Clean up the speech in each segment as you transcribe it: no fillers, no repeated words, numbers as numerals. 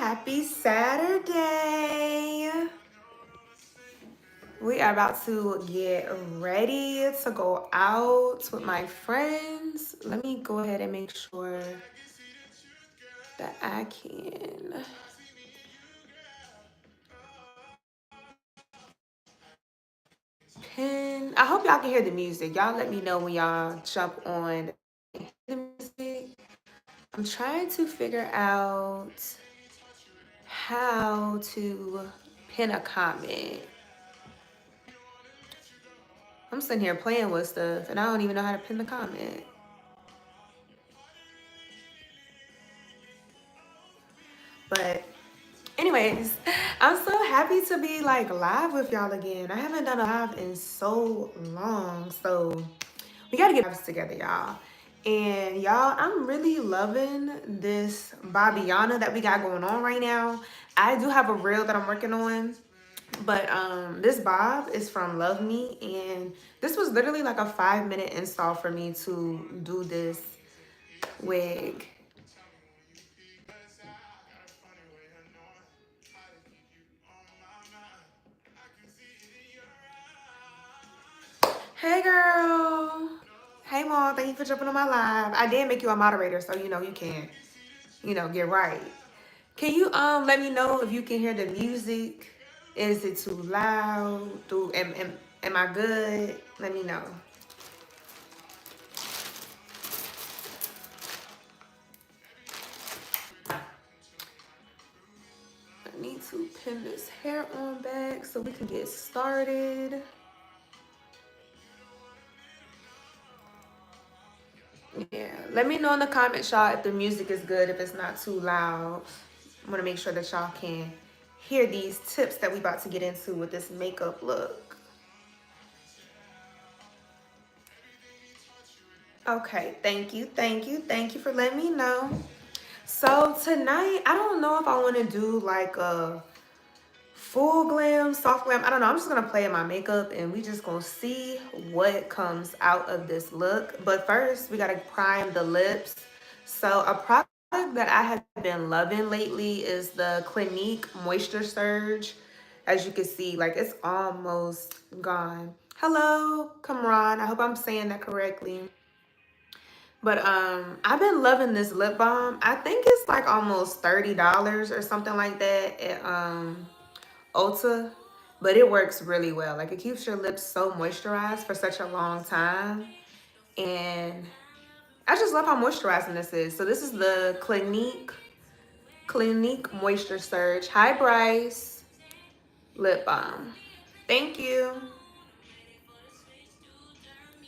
Happy Saturday. We are about to get ready to go out with my friends. Let me go ahead and make sure that I can pin. I hope y'all can hear the music. Y'all let me know when y'all jump on the music. I'm trying to figure out how to pin a comment. I'm sitting here playing with stuff and I don't even know how to pin the comment. But anyways, I'm so happy to be like live with y'all again. I haven't done a live in so long. So we gotta get lives together, y'all. And y'all, I'm really loving this Bobbiana that we got going on right now. I do have a reel that I'm working on. But this bob is from Love Me, and this was literally like a 5-minute install for me to do this wig. Hey girl. Hey mom, thank you for jumping on my live. I did make you a moderator, so you know you can, get right. Can you let me know if you can hear the music? Is it too loud? Am I good? Let me know. I need to pin this hair on back so we can get started. Yeah, let me know in the comments, y'all, if the music is good, if it's not too loud. I want to make sure that y'all can hear these tips that we about to get into with this makeup look. Okay, thank you for letting me know. So tonight, I don't know if I want to do like a full glam, soft glam. I don't know. I'm just going to play in my makeup and we just going to see what comes out of this look. But first, we got to prime the lips. So a product that I have been loving lately is the Clinique Moisture Surge. As you can see, like it's almost gone. Hello, Kamran. I hope I'm saying that correctly. But I've been loving this lip balm. I think it's like almost $30 or something like that at Ulta, but it works really well. Like it keeps your lips so moisturized for such a long time. And I just love how moisturizing this is. So this is the Clinique Moisture Surge High Price Lip Balm. Thank you.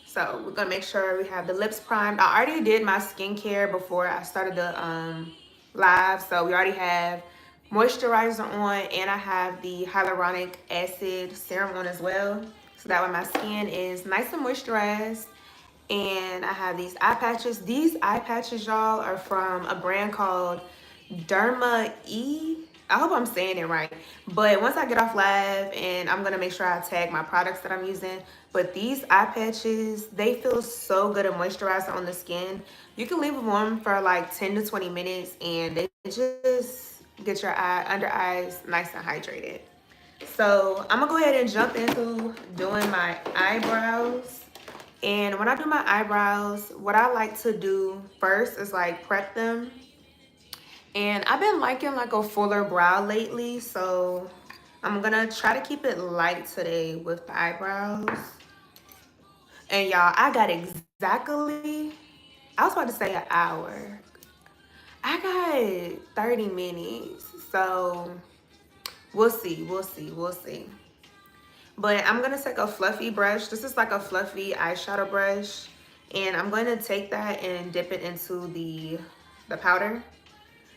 So we're gonna make sure we have the lips primed. I already did my skincare before I started the live. So we already have moisturizer on and I have the hyaluronic acid serum on as well. So that way my skin is nice and moisturized. And I have these eye patches. These eye patches, y'all, are from a brand called Derma E. I hope I'm saying it right. But once I get off live, and I'm going to make sure I tag my products that I'm using. But these eye patches, they feel so good and moisturizing on the skin. You can leave them on for like 10 to 20 minutes and they just get your under eyes nice and hydrated. So I'm going to go ahead and jump into doing my eyebrows. And when I do my eyebrows, what I like to do first is like prep them. And I've been liking like a fuller brow lately, so I'm gonna try to keep it light today with the eyebrows. And y'all, I got exactly, I was about to say an hour. I got 30 minutes, so we'll see. But I'm gonna take a fluffy brush. This is like a fluffy eyeshadow brush. And I'm going to take that and dip it into the powder.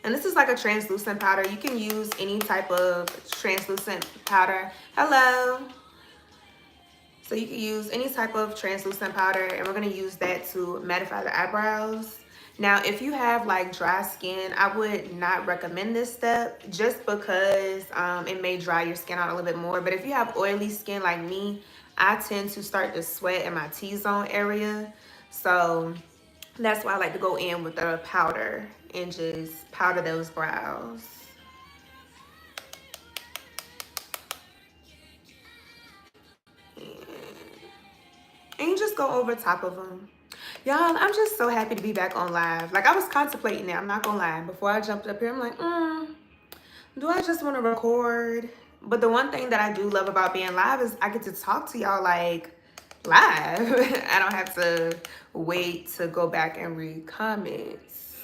And this is like a translucent powder. You can use any type of translucent powder. Hello. So you can use any type of translucent powder, and we're gonna use that to mattify the eyebrows. Now, if you have like dry skin, I would not recommend this step just because it may dry your skin out a little bit more. But if you have oily skin like me, I tend to start to sweat in my T-zone area. So that's why I like to go in with the powder and just powder those brows. just go over top of them. Y'all, I'm just so happy to be back on live. Like, I was contemplating it, I'm not gonna lie. Before I jumped up here, I'm like, do I just want to record? But the one thing that I do love about being live is I get to talk to y'all like live. I don't have to wait to go back and read comments.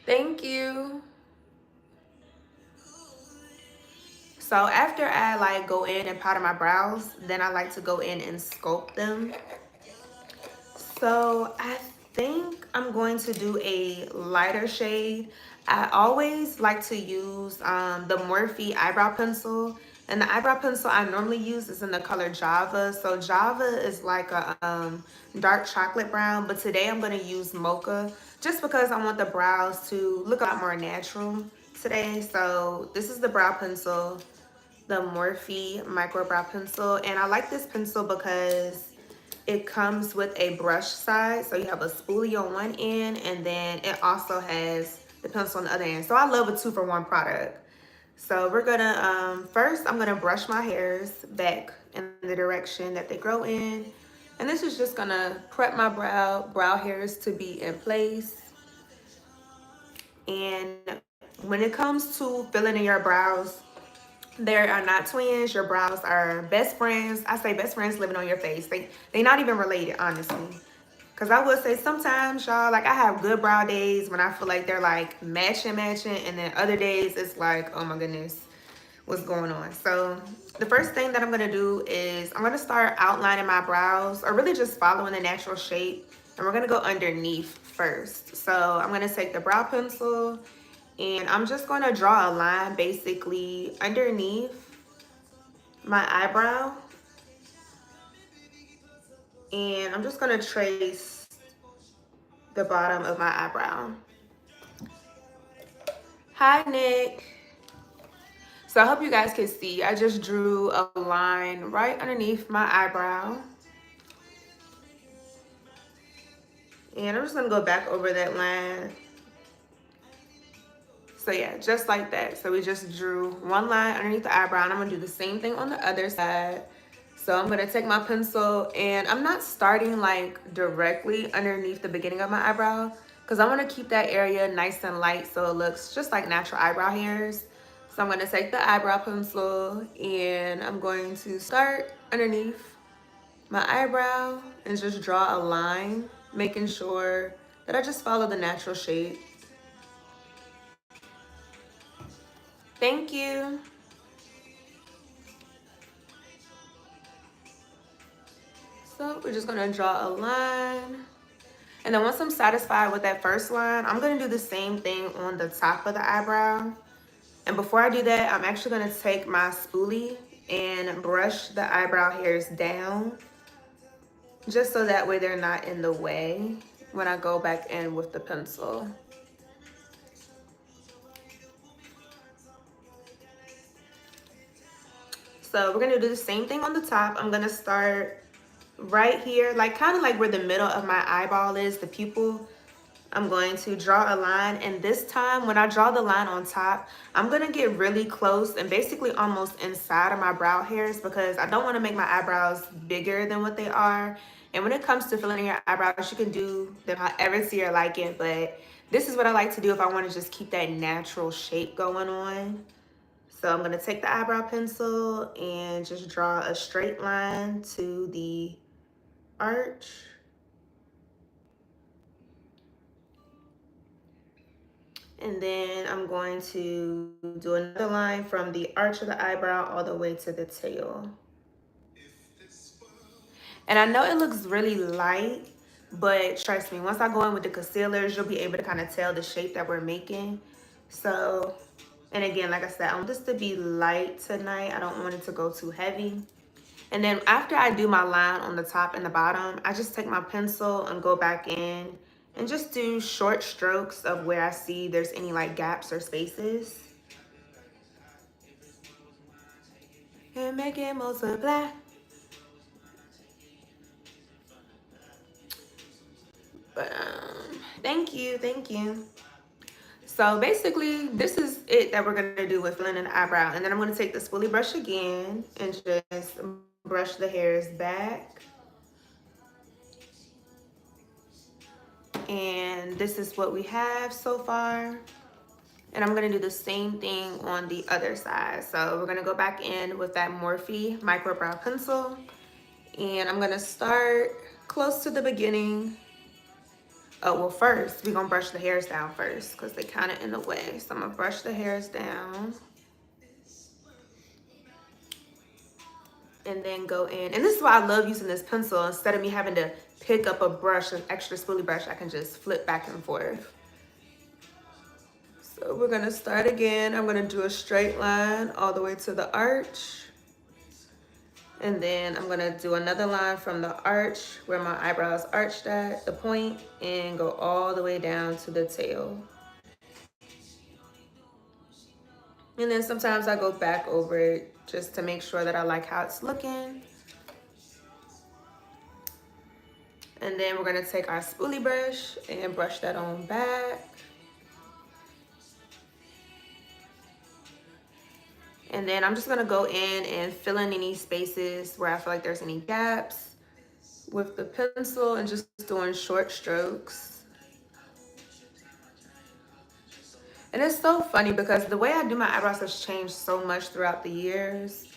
Thank you. So after I like go in and powder my brows, then I like to go in and sculpt them. So I think I'm going to do a lighter shade. I always like to use the Morphe eyebrow pencil. And the eyebrow pencil I normally use is in the color Java. So Java is like a dark chocolate brown, but today I'm going to use Mocha just because I want the brows to look a lot more natural today. So this is the brow pencil, the Morphe micro brow pencil. And I like this pencil because it comes with a brush side, so you have a spoolie on one end, and then it also has the pencil on the other end. So I love a 2-for-1 product. So we're gonna, first I'm gonna brush my hairs back in the direction that they grow in. And this is just gonna prep my brow hairs to be in place. And when it comes to filling in your brows, they are not twins. Your brows are best friends. I say best friends living on your face. They not even related, honestly. Because I would say sometimes, y'all, like I have good brow days when I feel like they're like matching. And then other days it's like, oh my goodness, what's going on? So the first thing that I'm going to do is I'm going to start outlining my brows, or really just following the natural shape. And we're going to go underneath first. So I'm going to take the brow pencil and I'm just going to draw a line basically underneath my eyebrow. And I'm just going to trace the bottom of my eyebrow. Hi, Nick. So I hope you guys can see. I just drew a line right underneath my eyebrow. And I'm just going to go back over that line. So yeah, just like that. So we just drew one line underneath the eyebrow, and I'm gonna do the same thing on the other side. So I'm gonna take my pencil, and I'm not starting like directly underneath the beginning of my eyebrow, because I wanna keep that area nice and light so it looks just like natural eyebrow hairs. So I'm gonna take the eyebrow pencil, and I'm going to start underneath my eyebrow and just draw a line, making sure that I just follow the natural shape. Thank you. So we're just gonna draw a line. And then once I'm satisfied with that first line, I'm gonna do the same thing on the top of the eyebrow. And before I do that, I'm actually gonna take my spoolie and brush the eyebrow hairs down, just so that way they're not in the way when I go back in with the pencil. So we're gonna do the same thing on the top. I'm gonna start right here, like kind of like where the middle of my eyeball is, the pupil. I'm going to draw a line, and this time when I draw the line on top, I'm gonna get really close and basically almost inside of my brow hairs, because I don't want to make my eyebrows bigger than what they are. And when it comes to filling in your eyebrows, you can do them however to your liking, but this is what I like to do if I want to just keep that natural shape going on. So I'm gonna take the eyebrow pencil and just draw a straight line to the arch. And then I'm going to do another line from the arch of the eyebrow all the way to the tail. And I know it looks really light, but trust me, once I go in with the concealers, you'll be able to kind of tell the shape that we're making. So, and again, like I said, I want this to be light tonight. I don't want it to go too heavy. And then after I do my line on the top and the bottom, I just take my pencil and go back in and just do short strokes of where I see there's any like gaps or spaces. And make it multiply. But thank you, thank you. So basically, this is it that we're going to do with filling an eyebrow. And then I'm going to take the spoolie brush again and just brush the hairs back. And this is what we have so far. And I'm going to do the same thing on the other side. So we're going to go back in with that Morphe micro brow pencil. And I'm going to start close to the beginning. Oh, well, first, we're going to brush the hairs down first because they're kind of in the way. So I'm going to brush the hairs down. And then go in. And this is why I love using this pencil. Instead of me having to pick up a brush, an extra spoolie brush, I can just flip back and forth. So we're going to start again. I'm going to do a straight line all the way to the arch. And then I'm going to do another line from the arch where my eyebrows arched at, the point, and go all the way down to the tail. And then sometimes I go back over it just to make sure that I like how it's looking. And then we're going to take our spoolie brush and brush that on back. And then I'm just going to go in and fill in any spaces where I feel like there's any gaps with the pencil and just doing short strokes. And it's so funny because the way I do my eyebrows has changed so much throughout the years.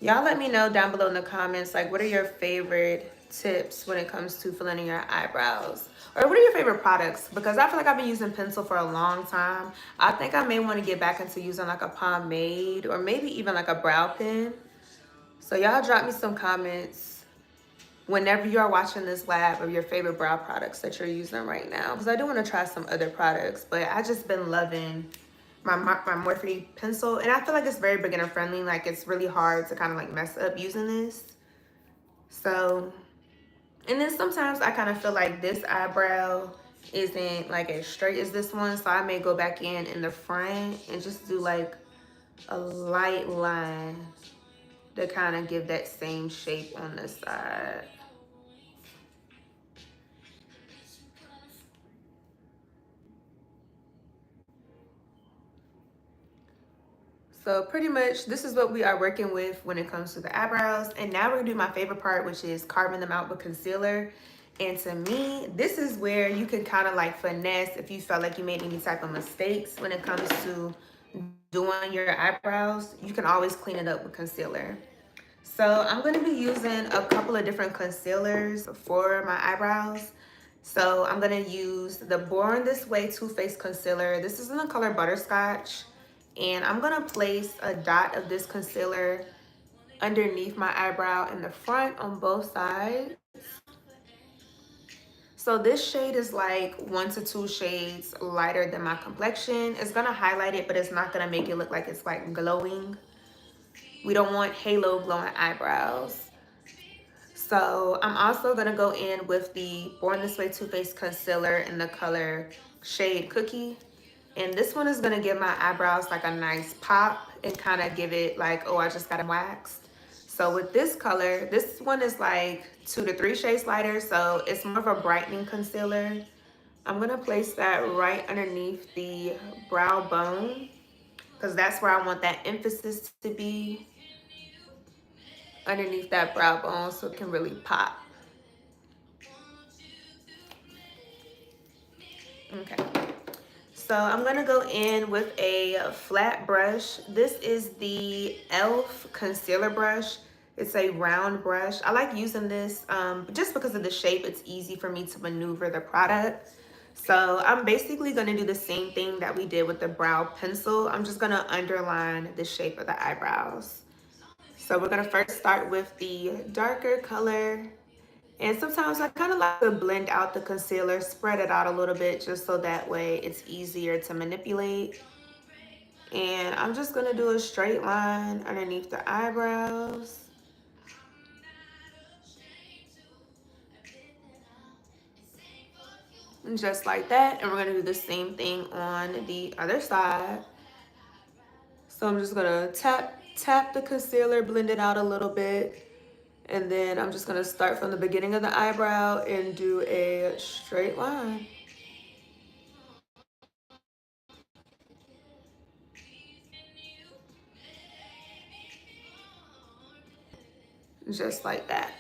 Y'all let me know down below in the comments, like, what are your favorite tips when it comes to filling in your eyebrows? Or what are your favorite products? Because I feel like I've been using pencil for a long time. I think I may want to get back into using like a pomade or maybe even like a brow pen. So y'all drop me some comments whenever you are watching this lab of your favorite brow products that you're using right now. Because I do want to try some other products, but I just been loving my Morphe pencil. And I feel like it's very beginner friendly. Like it's really hard to kind of like mess up using this. So, and then sometimes I kind of feel like this eyebrow isn't like as straight as this one. So I may go back in the front and just do like a light line to kind of give that same shape on the side. So pretty much this is what we are working with when it comes to the eyebrows. And now we're gonna do my favorite part, which is carving them out with concealer. And to me, this is where you can kind of like finesse if you felt like you made any type of mistakes when it comes to doing your eyebrows. You can always clean it up with concealer. So I'm going to be using a couple of different concealers for my eyebrows. So I'm going to use the Born This Way Too Faced Concealer. This is in the color Butterscotch. And I'm going to place a dot of this concealer underneath my eyebrow in the front on both sides. So this shade is like 1 to 2 shades lighter than my complexion. It's going to highlight it, but it's not going to make it look like it's like glowing. We don't want halo glowing eyebrows. So I'm also going to go in with the Born This Way Too Faced Concealer in the color Shade Cookie. And this one is going to give my eyebrows like a nice pop and kind of give it like, oh, I just got them waxed. So with this color, this one is like 2 to 3 shades lighter. So it's more of a brightening concealer. I'm going to place that right underneath the brow bone because that's where I want that emphasis to be, underneath that brow bone, so it can really pop. Okay. So I'm gonna go in with a flat brush. This is the e.l.f. concealer brush. It's a round brush. I like using this just because of the shape. It's easy for me to maneuver the product. So I'm basically gonna do the same thing that we did with the brow pencil. I'm just gonna underline the shape of the eyebrows. So we're gonna first start with the darker color. And sometimes I kind of like to blend out the concealer, spread it out a little bit just so that way it's easier to manipulate. And I'm just going to do a straight line underneath the eyebrows. And just like that. And we're going to do the same thing on the other side. So I'm just going to tap the concealer, blend it out a little bit. And then I'm just going to start from the beginning of the eyebrow and do a straight line. just like that.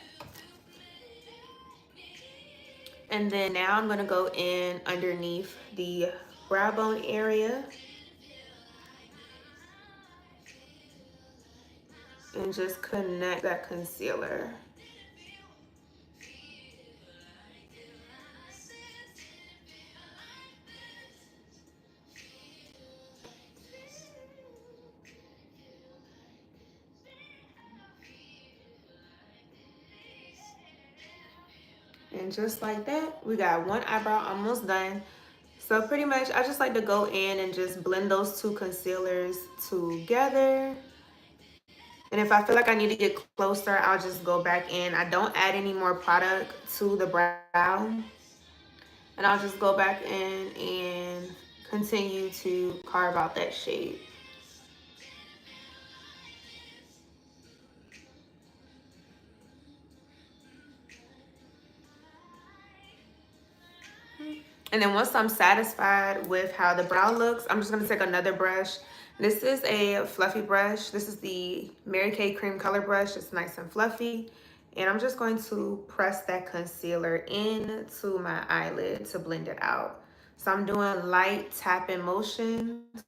And then now I'm gonna go in underneath the brow bone area and just connect that concealer. And just like that, we got one eyebrow almost done. So pretty much, I just like to go in and just blend those two concealers together. And if I feel like I need to get closer, I'll just go back in. I don't add any more product to the brow. And I'll just go back in and continue to carve out that shape. And then once I'm satisfied with how the brow looks, I'm just gonna take another brush. This is a fluffy brush. This is the Mary Kay Cream Color Brush. It's nice and fluffy. And I'm just going to press that concealer into my eyelid to blend it out. So I'm doing light tapping motions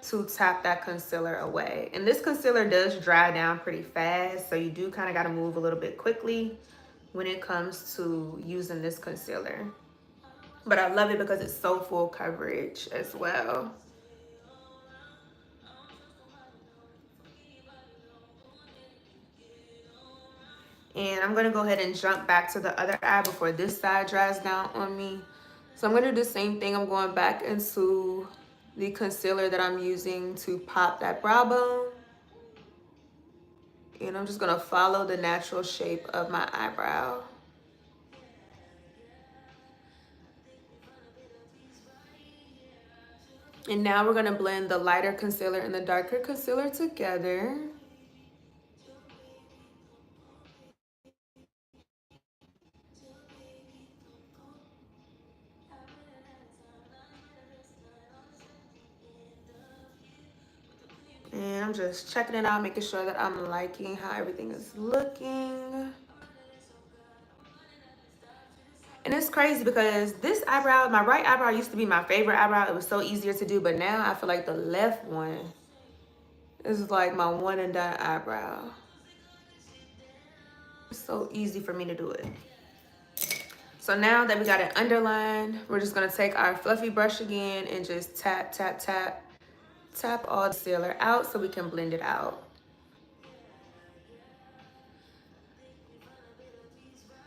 to tap that concealer away. And this concealer does dry down pretty fast, so you do kind of got to move a little bit quickly when it comes to using this concealer. But I love it because it's so full coverage as well. And I'm gonna go ahead and jump back to the other eye before this side dries down on me. So I'm gonna do the same thing. I'm going back into the concealer that I'm using to pop that brow bone. And I'm just gonna follow the natural shape of my eyebrow. And now we're gonna blend the lighter concealer and the darker concealer together. And I'm just checking it out, making sure that I'm liking how everything is looking. And it's crazy because this eyebrow, my right eyebrow used to be my favorite eyebrow. It was so easier to do, but now I feel like the left one is like my one and done eyebrow. It's so easy for me to do it. So now that we got it underlined, we're just gonna take our fluffy brush again and just tap, tap, tap, tap all the concealer out so we can blend it out.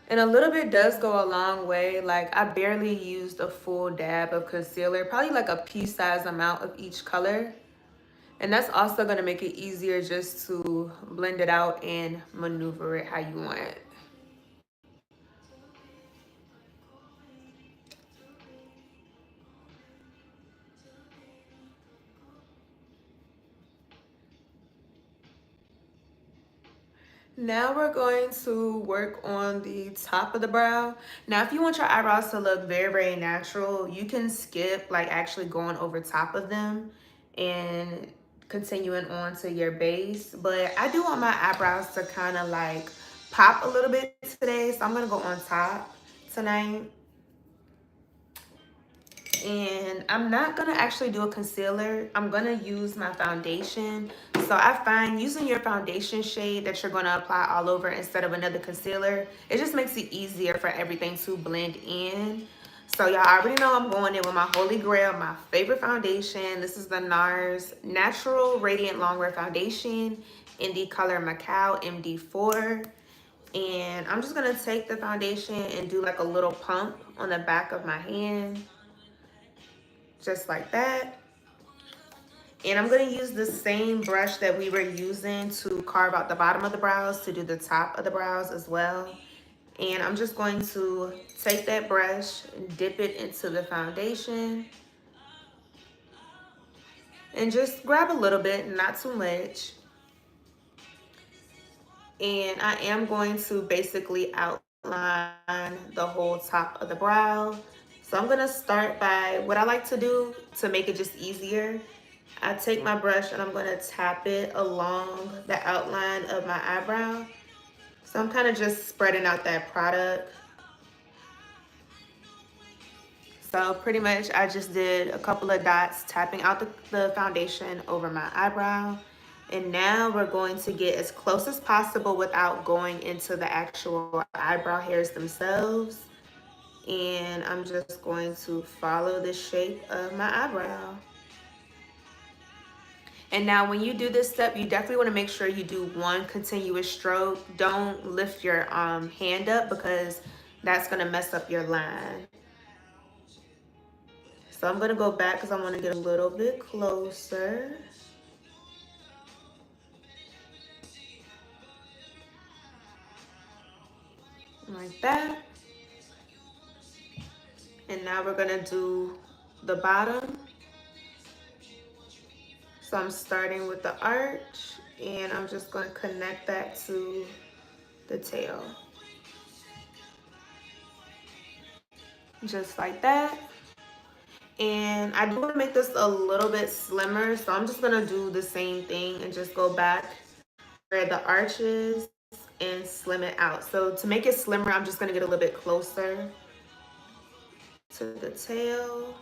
And a little bit does go a long way. Like I barely used a full dab of concealer, probably like a pea-sized amount of each color. And that's also gonna make it easier just to blend it out and maneuver it how you want it. Now we're going to work on the top of the brow. Now, if you want your eyebrows to look very, very natural, you can skip like actually going over top of them and continuing on to your base. But I do want my eyebrows to kind of like pop a little bit today. So I'm gonna go on top tonight. And I'm not gonna actually do a concealer. I'm gonna use my foundation. So I find using your foundation shade that you're gonna apply all over instead of another concealer, it just makes it easier for everything to blend in. So y'all already know I'm going in with my holy grail, my favorite foundation. This is the NARS Natural Radiant Longwear Foundation in the color Macao MD4. And I'm just gonna take the foundation and do like a little pump on the back of my hand. Just like that. And I'm going to use the same brush that we were using to carve out the bottom of the brows to do the top of the brows as well. And I'm just going to take that brush and dip it into the foundation and just grab a little bit, not too much. And I am going to basically outline the whole top of the brow. So I'm going to start by what I like to do to make it just easier. I take my brush and I'm going to tap it along the outline of my eyebrow. So I'm kind of just spreading out that product. So pretty much I just did a couple of dots, tapping out the foundation over my eyebrow. And now we're going to get as close as possible without going into the actual eyebrow hairs themselves. And I'm just going to follow the shape of my eyebrow. And now when you do this step, you definitely want to make sure you do one continuous stroke. Don't lift your hand up because that's going to mess up your line. So I'm going to go back because I want to get a little bit closer. Like that. And now we're going to do the bottom. So I'm starting with the arch and I'm just going to connect that to the tail. Just like that. And I do want to make this a little bit slimmer, so I'm just going to do the same thing and just go back where the arch is and slim it out. So to make it slimmer, I'm just going to get a little bit closer to the tail.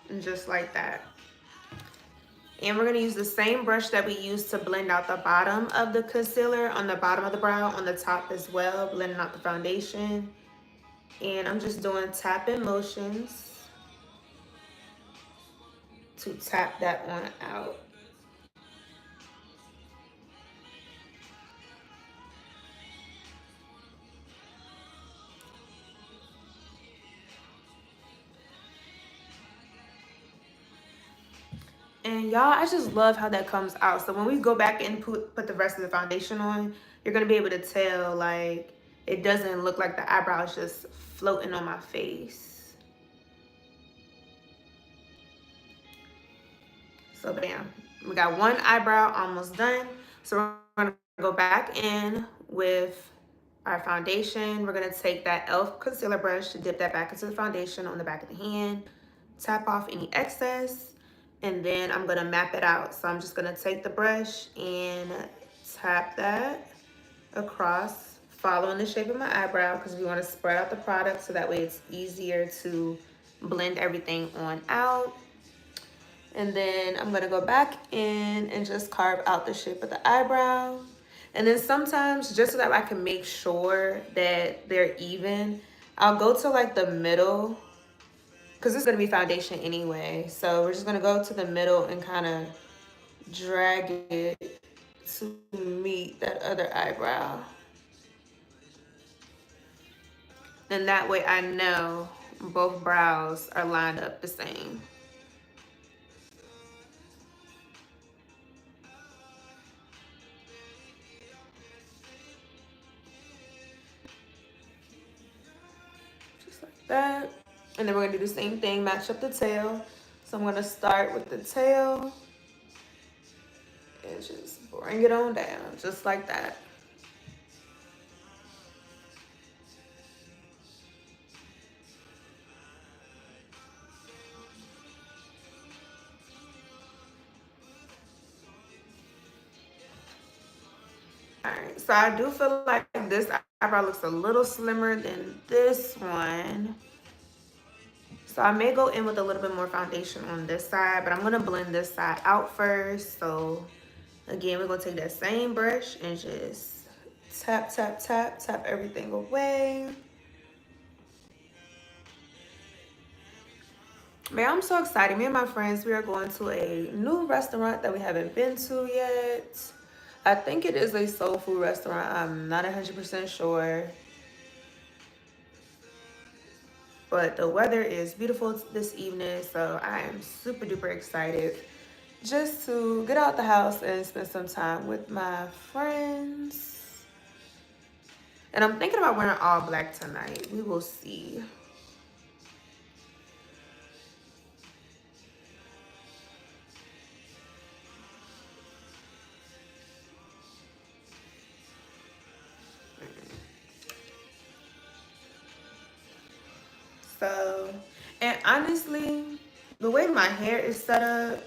And just like that. And we're going to use the same brush that we used to blend out the bottom of the concealer on the bottom of the brow, on the top as well, blending out the foundation. And I'm just doing tapping motions to tap that on out. And y'all, I just love how that comes out. So when we go back and put the rest of the foundation on, you're going to be able to tell, like, it doesn't look like the eyebrow is just floating on my face. So bam, we got one eyebrow almost done. So we're going to go back in with our foundation. We're going to take that e.l.f. concealer brush to dip that back into the foundation on the back of the hand. Tap off any excess. And then I'm going to map it out. So I'm just going to take the brush and tap that across, following the shape of my eyebrow, because we want to spread out the product so that way it's easier to blend everything on out. And then I'm going to go back in and just carve out the shape of the eyebrow. And then sometimes, just so that I can make sure that they're even, I'll go to like the middle, because this is going to be foundation anyway. So we're just going to go to the middle and kind of drag it to meet that other eyebrow. And that way I know both brows are lined up the same. Just like that. And then we're going to do the same thing, match up the tail. So I'm going to start with the tail and just bring it on down, just like that. Alright, so I do feel like this eyebrow looks a little slimmer than this one. So I may go in with a little bit more foundation on this side, but I'm going to blend this side out first. So again, we're going to take that same brush and just tap, tap, tap, tap everything away. Man, I'm so excited. Me and my friends, we are going to a new restaurant that we haven't been to yet. I think it is a soul food restaurant. I'm not 100% sure. But the weather is beautiful this evening, so I am super duper excited just to get out the house and spend some time with my friends. And I'm thinking about wearing all black tonight. We will see. So, and honestly, the way my hair is set up,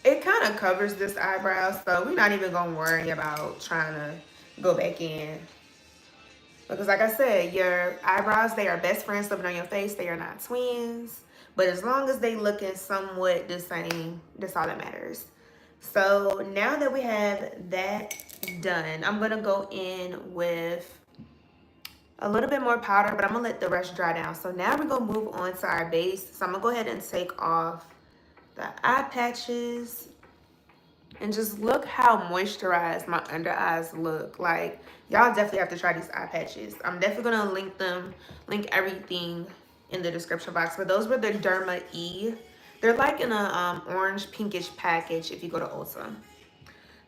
it kind of covers this eyebrow, so we're not even gonna worry about trying to go back in. Because like I said, your eyebrows, they are best friends living on your face. They are not twins. But as long as they looking somewhat the same, that's all that matters. So now that we have that done, I'm gonna go in with a little bit more powder, but I'm gonna let the rest dry down. So now we're gonna move on to our base. So I'm gonna go ahead and take off the eye patches. And just look how moisturized my under eyes look. Like, y'all definitely have to try these eye patches. I'm definitely gonna link everything in the description box. But those were the Derma E. They're like in a orange pinkish package if you go to Ulta.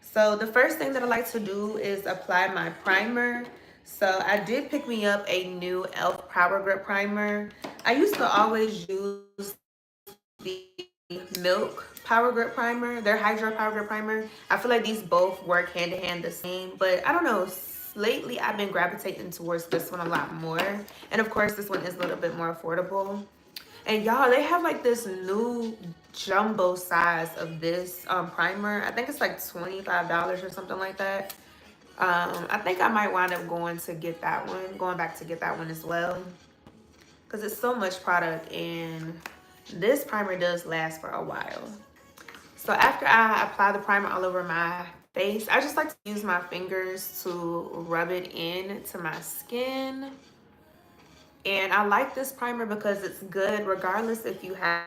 So the first thing that I like to do is apply my primer. So I did pick me up a new e.l.f. Power Grip Primer. I used to always use the Milk Power Grip Primer, their Hydro Power Grip Primer. I feel like these both work hand in hand the same, but I don't know. Lately, I've been gravitating towards this one a lot more. And of course, this one is a little bit more affordable. And y'all, they have like this new jumbo size of this primer. I think it's like $25 or something like that. I think I might wind up going back to get that one as well. Because it's so much product and this primer does last for a while. So after I apply the primer all over my face, I just like to use my fingers to rub it in to my skin. And I like this primer because it's good regardless if you have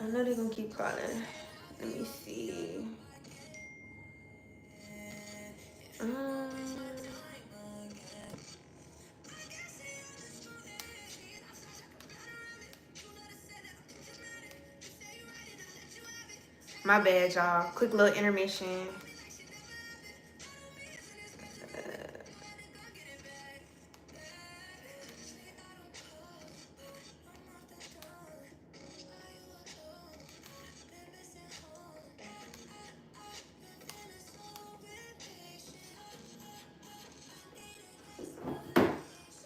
I know they're gonna keep calling. Let me see. Um, my bad, y'all. Quick little intermission.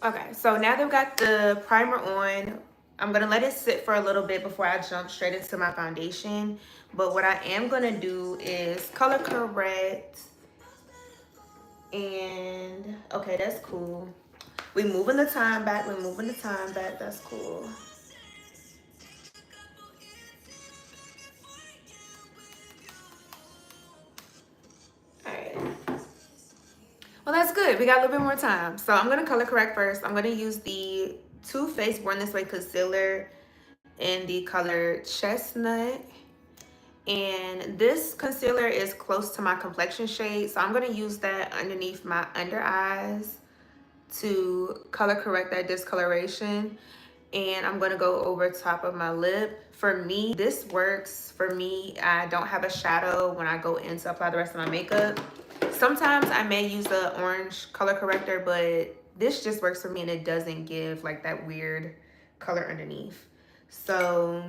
Okay, so now that we've got the primer on, I'm gonna let it sit for a little bit before I jump straight into my foundation. But what I am gonna do is color correct. And okay, that's cool. We're moving the time back. That's cool. All right. Well, that's good. We got a little bit more time. So I'm gonna color correct first. I'm gonna use the Too Faced Born This Way concealer in the color Chestnut. And this concealer is close to my complexion shade, so I'm going to use that underneath my under eyes to color correct that discoloration. And I'm going to go over top of my lip. For me, this works. For me, I don't have a shadow when I go in to apply the rest of my makeup. Sometimes I may use the orange color corrector, but this just works for me and it doesn't give like that weird color underneath. So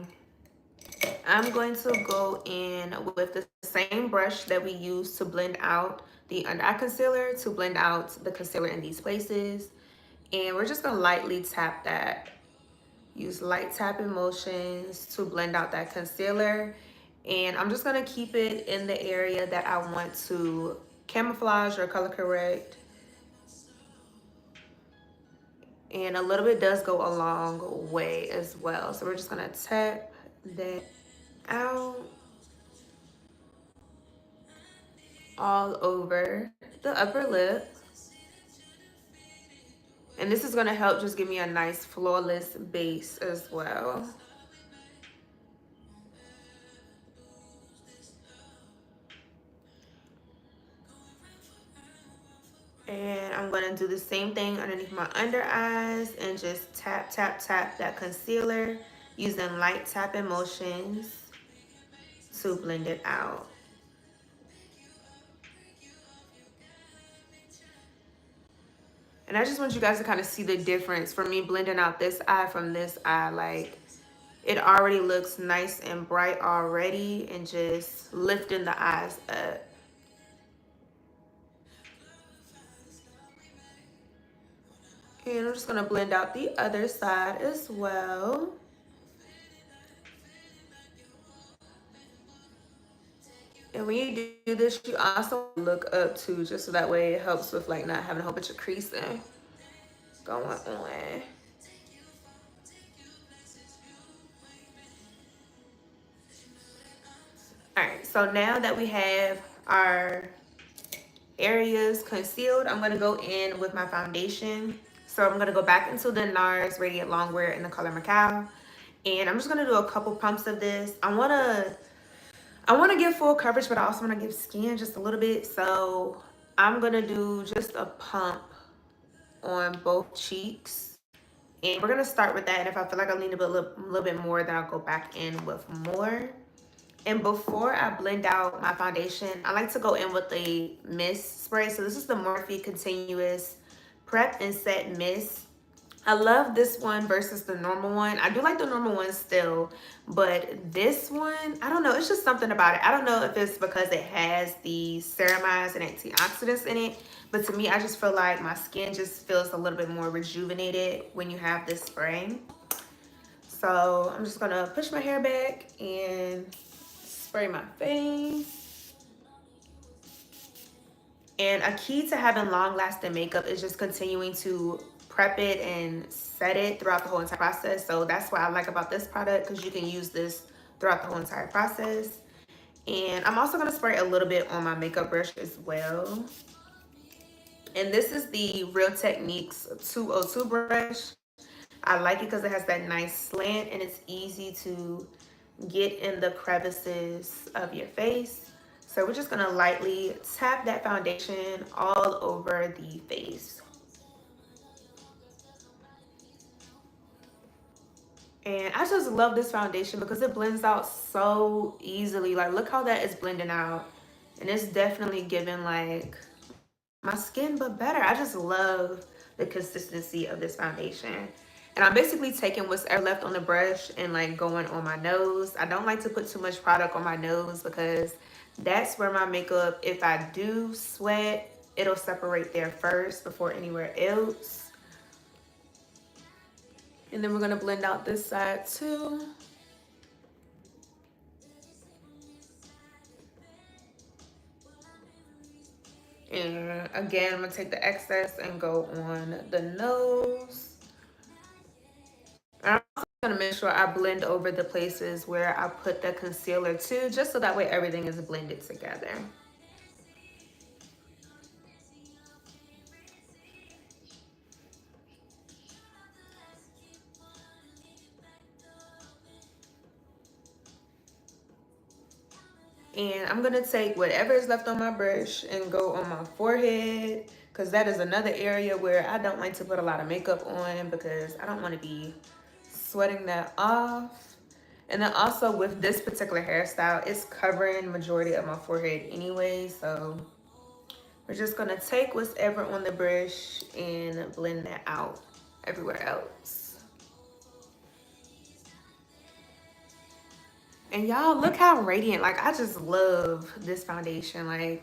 I'm going to go in with the same brush that we use to blend out the under eye concealer to blend out the concealer in these places. And we're just gonna lightly tap that. Use light tapping motions to blend out that concealer. And I'm just gonna keep it in the area that I want to camouflage or color correct. And a little bit does go a long way as well. So we're just gonna tap that out all over the upper lip. And this is gonna help just give me a nice flawless base as well. And I'm going to do the same thing underneath my under eyes and just tap, tap, tap that concealer using light tapping motions to blend it out. And I just want you guys to kind of see the difference for me blending out this eye from this eye. Like, it already looks nice and bright already, and just lifting the eyes up. And I'm just going to blend out the other side as well. And when you do this, you also look up too, just so that way it helps with like not having a whole bunch of creasing going on. All right, so now that we have our areas concealed, I'm gonna go in with my foundation. So I'm gonna go back into the NARS Radiant Longwear in the color Macao. And I'm just gonna do a couple pumps of this. I wanna give full coverage, but I also wanna give skin just a little bit. So I'm gonna do just a pump on both cheeks. And we're gonna start with that. And if I feel like I need a little bit more, then I'll go back in with more. And before I blend out my foundation, I like to go in with a mist spray. So this is the Morphe Continuous Prep and Set Mist. I love this one versus the normal one. I do like the normal one still, but this one, I don't know. It's just something about it. I don't know if it's because it has the ceramides and antioxidants in it, but to me, I just feel like my skin just feels a little bit more rejuvenated when you have this spray. So I'm just gonna push my hair back and spray my face. And a key to having long lasting makeup is just continuing to prep it and set it throughout the whole entire process. So that's what I like about this product, because you can use this throughout the whole entire process. And I'm also going to spray a little bit on my makeup brush as well. And this is the Real Techniques 202 brush. I like it because it has that nice slant and it's easy to get in the crevices of your face. So we're just gonna lightly tap that foundation all over the face. And I just love this foundation because it blends out so easily. Like, look how that is blending out. And it's definitely giving like my skin, but better. I just love the consistency of this foundation. And I'm basically taking what's ever left on the brush and like going on my nose. I don't like to put too much product on my nose because that's where my makeup, if I do sweat, it'll separate there first before anywhere else. And then we're gonna blend out this side too. And again, I'm gonna take the excess and go on the nose. I'm also gonna make sure I blend over the places where I put the concealer too, just so that way everything is blended together. And I'm gonna take whatever is left on my brush and go on my forehead, because that is another area where I don't like to put a lot of makeup on because I don't want to be sweating that off. And then also with this particular hairstyle, it's covering majority of my forehead anyway, so we're just gonna take what's ever on the brush and blend that out everywhere else. And y'all, look how radiant. Like, I just love this foundation. Like,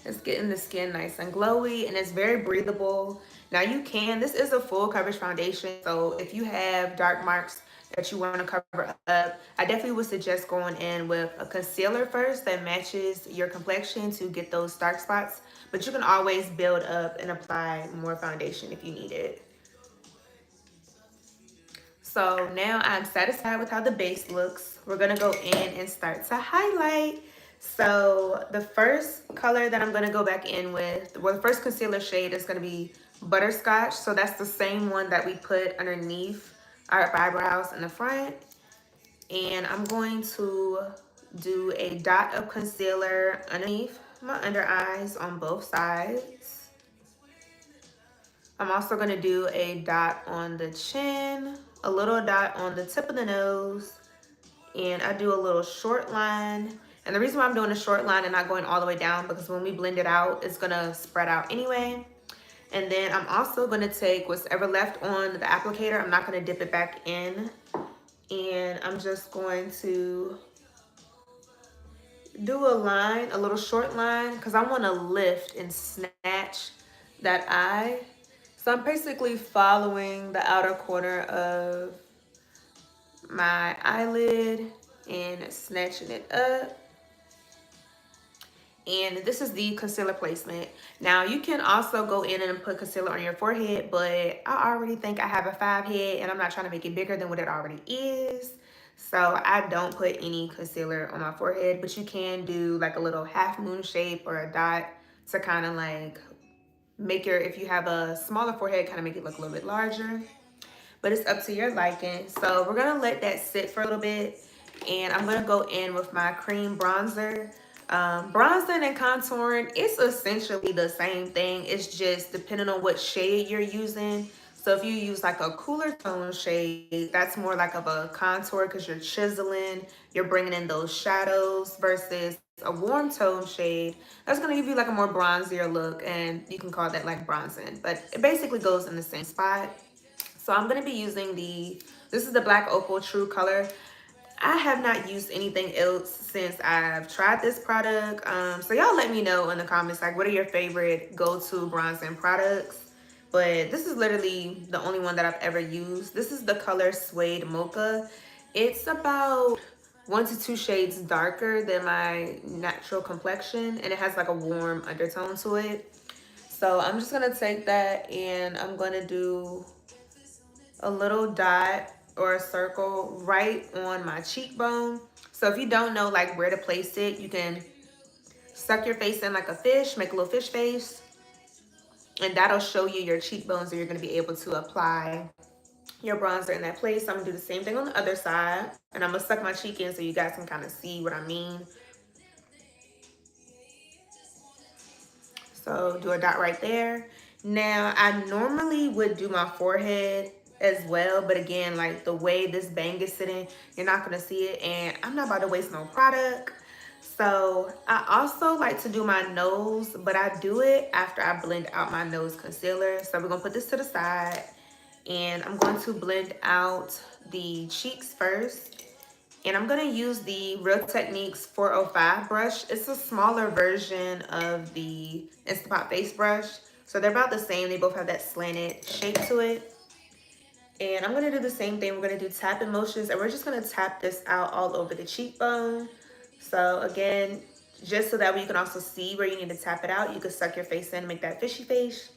it's getting the skin nice and glowy, and it's very breathable. Now you can, this is a full coverage foundation. So if you have dark marks that you want to cover up, I definitely would suggest going in with a concealer first that matches your complexion to get those dark spots. But you can always build up and apply more foundation if you need it. So now I'm satisfied with how the base looks. We're gonna go in and start to highlight. So the first color that I'm gonna go back in with, well, the first concealer shade is gonna be Butterscotch. So that's the same one that we put underneath our eyebrows in the front. And I'm going to do a dot of concealer underneath my under eyes on both sides. I'm also gonna do a dot on the chin, a little dot on the tip of the nose, and I do a little short line. And the reason why I'm doing a short line and not going all the way down, because when we blend it out, it's gonna spread out anyway. And then I'm also gonna take what's ever left on the applicator, I'm not gonna dip it back in. And I'm just going to do a line, a little short line, because I wanna lift and snatch that eye. So I'm basically following the outer corner of my eyelid and snatching it up. And this is the concealer placement. Now you can also go in and put concealer on your forehead, but I already think I have a 5 head and I'm not trying to make it bigger than what it already is. So I don't put any concealer on my forehead, but you can do like a little half moon shape or a dot to kind of like make your, if you have a smaller forehead, kind of make it look a little bit larger. But it's up to your liking. So we're gonna let that sit for a little bit, and I'm gonna go in with my cream bronzer. Bronzing and contouring, it's essentially the same thing. It's just depending on what shade you're using. So if you use like a cooler tone shade, that's more like of a contour because you're chiseling, you're bringing in those shadows, versus a warm tone shade that's going to give you like a more bronzier look, and you can call that like bronzing, but it basically goes in the same spot. So I'm going to be using this is the Black Opal True Color. I have not used anything else since I've tried this product. So y'all let me know in the comments, like, what are your favorite go-to bronzing products? But this is literally the only one that I've ever used. This is the color Suede Mocha. It's about 1 to 2 shades darker than my natural complexion, and it has like a warm undertone to it. So I'm just gonna take that and I'm gonna do a little dot or a circle right on my cheekbone. So if you don't know like where to place it, you can suck your face in like a fish, make a little fish face, and that'll show you your cheekbones, and you're gonna be able to apply your bronzer in that place. So I'm gonna do the same thing on the other side, and I'm gonna suck my cheek in so you guys can kind of see what I mean. So do a dot right there. Now, I normally would do my forehead as well, but again, like the way this bang is sitting, you're not gonna see it, and I'm not about to waste no product. So I also like to do my nose, but I do it after I blend out my nose concealer. So we're gonna put this to the side, and I'm going to blend out the cheeks first. And I'm gonna use the Real Techniques 405 brush. It's a smaller version of the Instapot face brush. So they're about the same. They both have that slanted shape to it. And I'm gonna do the same thing. We're gonna do tapping motions, and we're just gonna tap this out all over the cheekbone. So again, just so that way you can also see where you need to tap it out, you can suck your face in, make that fishy face.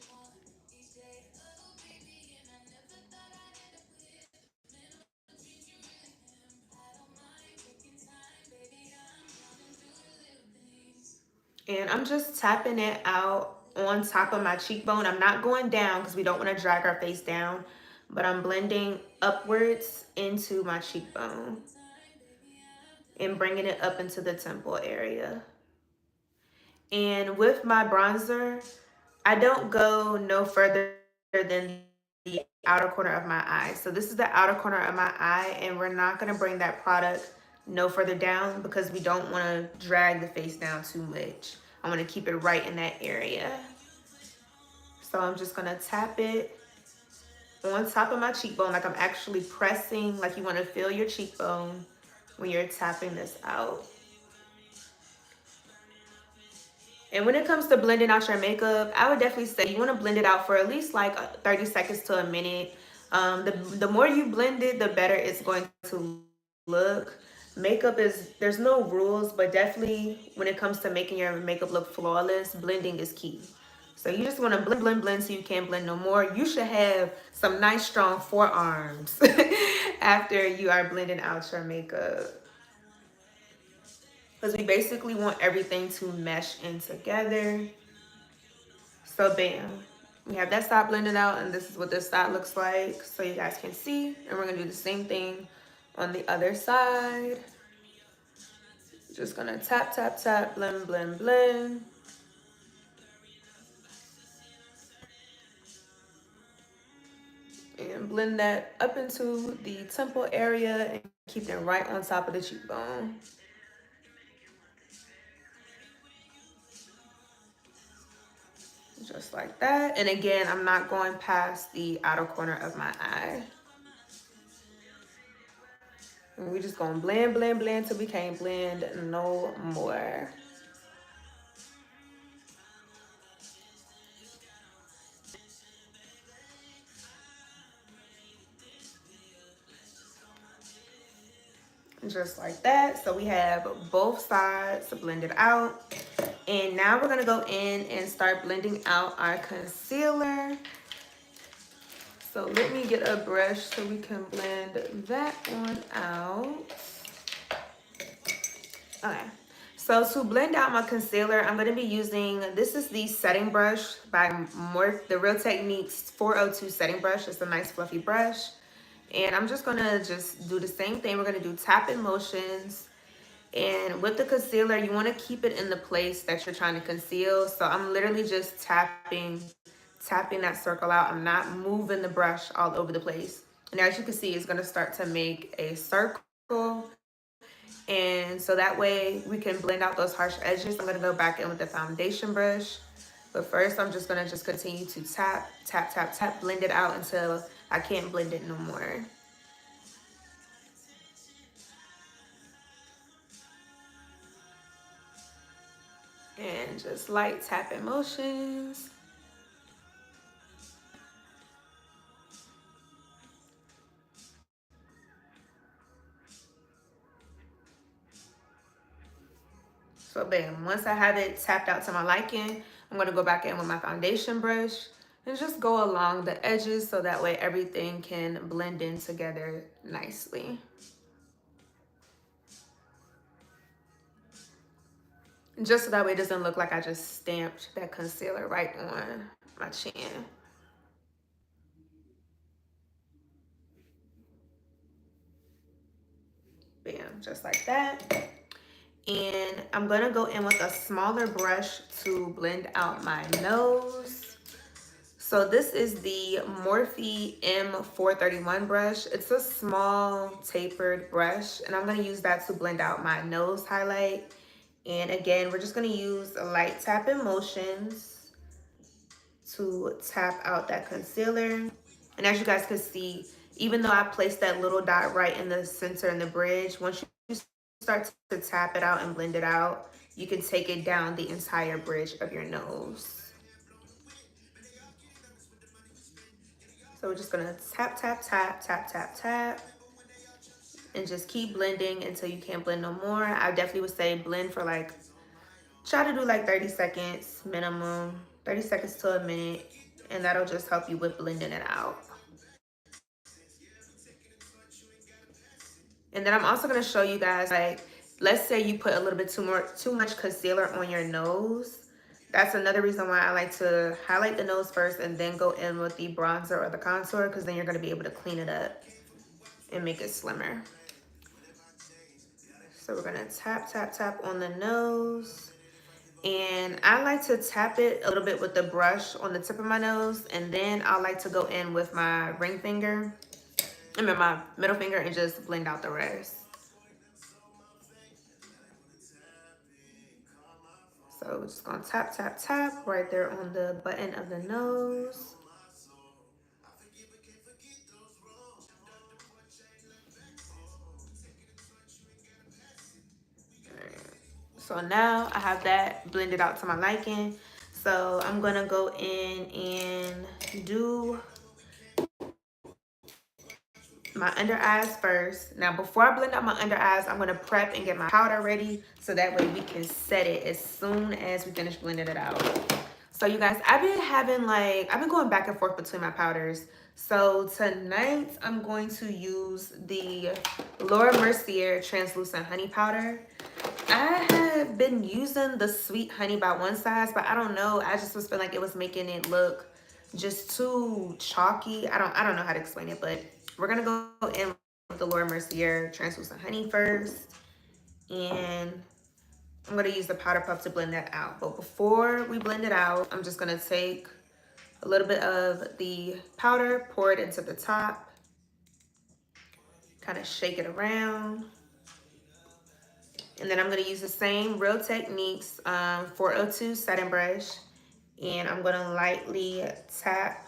And I'm just tapping it out on top of my cheekbone. I'm not going down because we don't want to drag our face down, but I'm blending upwards into my cheekbone and bringing it up into the temple area. And with my bronzer, I don't go no further than the outer corner of my eye. So this is the outer corner of my eye, and we're not going to bring that product no further down because we don't want to drag the face down too much. I want to keep it right in that area. So I'm just going to tap it on top of my cheekbone, like I'm actually pressing, like you want to feel your cheekbone when you're tapping this out. And when it comes to blending out your makeup, I would definitely say you want to blend it out for at least like 30 seconds to a minute. The more you blend it, the better it's going to look. Makeup is, there's no rules, but definitely when it comes to making your makeup look flawless, blending is key. So you just want to blend, blend, blend so you can't blend no more. You should have some nice strong forearms after you are blending out your makeup. Because we basically want everything to mesh in together. So bam, we have that side blended out, and this is what this side looks like so you guys can see. And we're gonna do the same thing on the other side. Just gonna tap, tap, tap, blend, blend, blend. And blend that up into the temple area and keep it right on top of the cheekbone. Just like that. And again, I'm not going past the outer corner of my eye. And we just gonna blend, blend, blend till we can't blend no more. Just like that. So we have both sides blended out. And now we're gonna go in and start blending out our concealer. So let me get a brush so we can blend that one out. Okay. So to blend out my concealer, I'm going to be using, this is the setting brush by the Real Techniques 402 setting brush. It's a nice fluffy brush. And I'm just going to just do the same thing. We're going to do tapping motions. And with the concealer, you want to keep it in the place that you're trying to conceal. So I'm literally just tapping that circle out. I'm not moving the brush all over the place. And as you can see, it's going to start to make a circle. And so that way we can blend out those harsh edges. I'm going to go back in with the foundation brush. But first, I'm just going to just continue to tap, tap, tap, tap, blend it out until I can't blend it no more. And just light tapping motions. So bam, once I have it tapped out to my liking, I'm going to go back in with my foundation brush and just go along the edges so that way everything can blend in together nicely. Just so that way it doesn't look like I just stamped that concealer right on my chin. Bam, just like that. And I'm gonna go in with a smaller brush to blend out my nose. So this is the Morphe M431 brush. It's a small tapered brush, and I'm gonna use that to blend out my nose highlight. And again, we're just gonna use light tapping motions to tap out that concealer. And as you guys can see, even though I placed that little dot right in the center and the bridge, once you start to tap it out and blend it out, you can take it down the entire bridge of your nose. So we're just gonna tap, tap, tap, tap, tap, tap, and just keep blending until you can't blend no more. I definitely would say blend for like, try to do like 30 seconds minimum, 30 seconds to a minute, and that'll just help you with blending it out. And then I'm also gonna show you guys, like, let's say you put a little bit too much concealer on your nose. That's another reason why I like to highlight the nose first and then go in with the bronzer or the contour, because then you're gonna be able to clean it up and make it slimmer. So we're gonna tap, tap, tap on the nose. And I like to tap it a little bit with the brush on the tip of my nose, and then I like to go in with my ring finger, my middle finger, and just blend out the rest. So we're just gonna tap, tap, tap right there on the button of the nose. So now I have that blended out to my liking. So I'm gonna go in and do my under eyes first. Now, before I blend out my under eyes, I'm gonna prep and get my powder ready so that way we can set it as soon as we finish blending it out. So you guys, I've been going back and forth between my powders. So tonight I'm going to use the Laura Mercier translucent honey powder. I have been using the sweet honey by one size, but I don't know, I just was feeling like it was making it look just too chalky. I don't know how to explain it, but we're gonna go in with the Laura Mercier translucent honey first, and I'm gonna use the powder puff to blend that out. But before we blend it out, I'm just gonna take a little bit of the powder, pour it into the top, kind of shake it around. And then I'm going to use the same Real Techniques 402 setting brush. And I'm going to lightly tap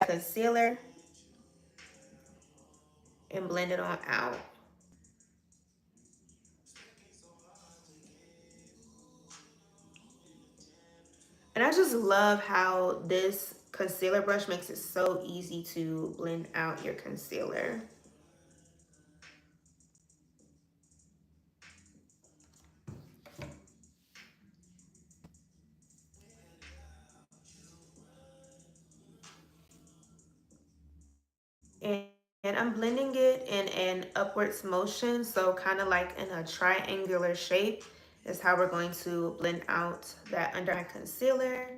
concealer and blend it on out. And I just love how this concealer brush makes it so easy to blend out your concealer. And I'm blending it in an upwards motion, so kind of like in a triangular shape is how we're going to blend out that under eye concealer.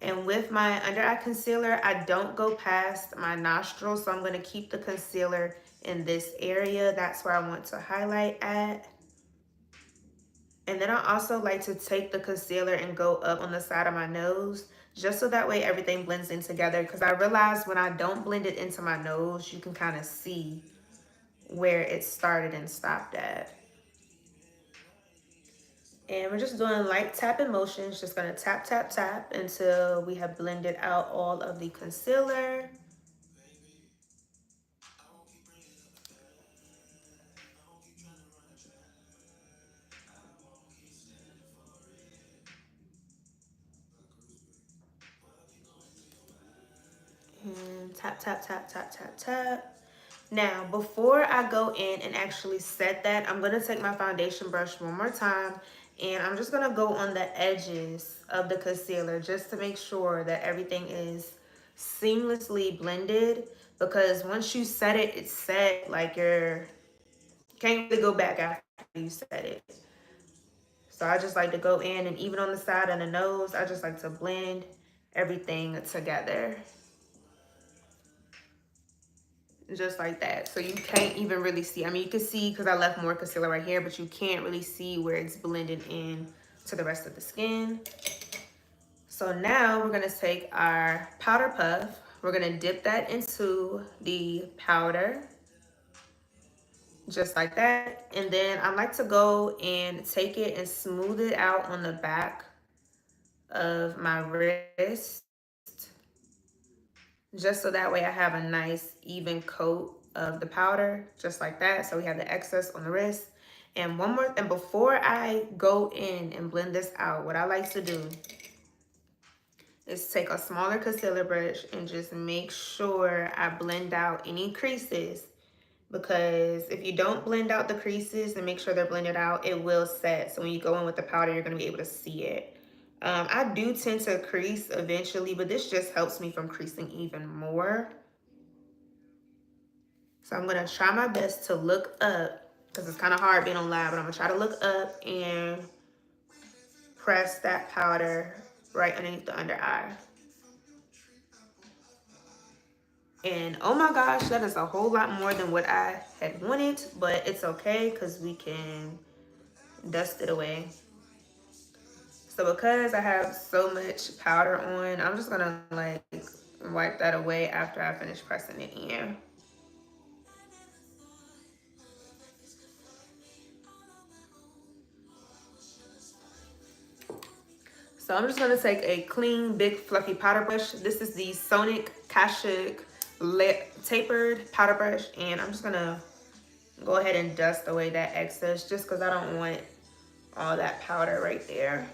And with my under eye concealer, I don't go past my nostrils, so I'm going to keep the concealer in this area. That's where I want to highlight at. And then I also like to take the concealer and go up on the side of my nose, just so that way everything blends in together. Because I realize when I don't blend it into my nose, you can kind of see where it started and stopped at. And we're just doing light tapping motions, just gonna tap, tap, tap until we have blended out all of the concealer. And tap, tap, tap, tap, tap, tap. Now, before I go in and actually set that, I'm gonna take my foundation brush one more time and I'm just gonna go on the edges of the concealer just to make sure that everything is seamlessly blended, because once you set it, it's set. Like you can't really go back after you set it. So I just like to go in, and even on the side and the nose, I just like to blend everything together. Just like that. So you can't even really see. I mean, you can see because I left more concealer right here, but you can't really see where it's blended in to the rest of the skin. So now we're gonna take our powder puff. We're gonna dip that into the powder, just like that. And then I like to go and take it and smooth it out on the back of my wrist, just so that way I have a nice even coat of the powder, just like that. So we have the excess on the wrist. And one more, and before I go in and blend this out, what I like to do is take a smaller concealer brush and just make sure I blend out any creases, because if you don't blend out the creases and make sure they're blended out, it will set. So when you go in with the powder, you're gonna be able to see it. I do tend to crease eventually, but this just helps me from creasing even more. So I'm gonna try my best to look up, because it's kind of hard being on live, but I'm gonna try to look up and press that powder right underneath the under eye. And oh my gosh, that is a whole lot more than what I had wanted, but it's okay because we can dust it away. So because I have so much powder on, I'm just gonna like wipe that away after I finish pressing it in. So I'm just gonna take a clean, big, fluffy powder brush. This is the Sonic Kashuk tapered powder brush, and I'm just gonna go ahead and dust away that excess just because I don't want all that powder right there.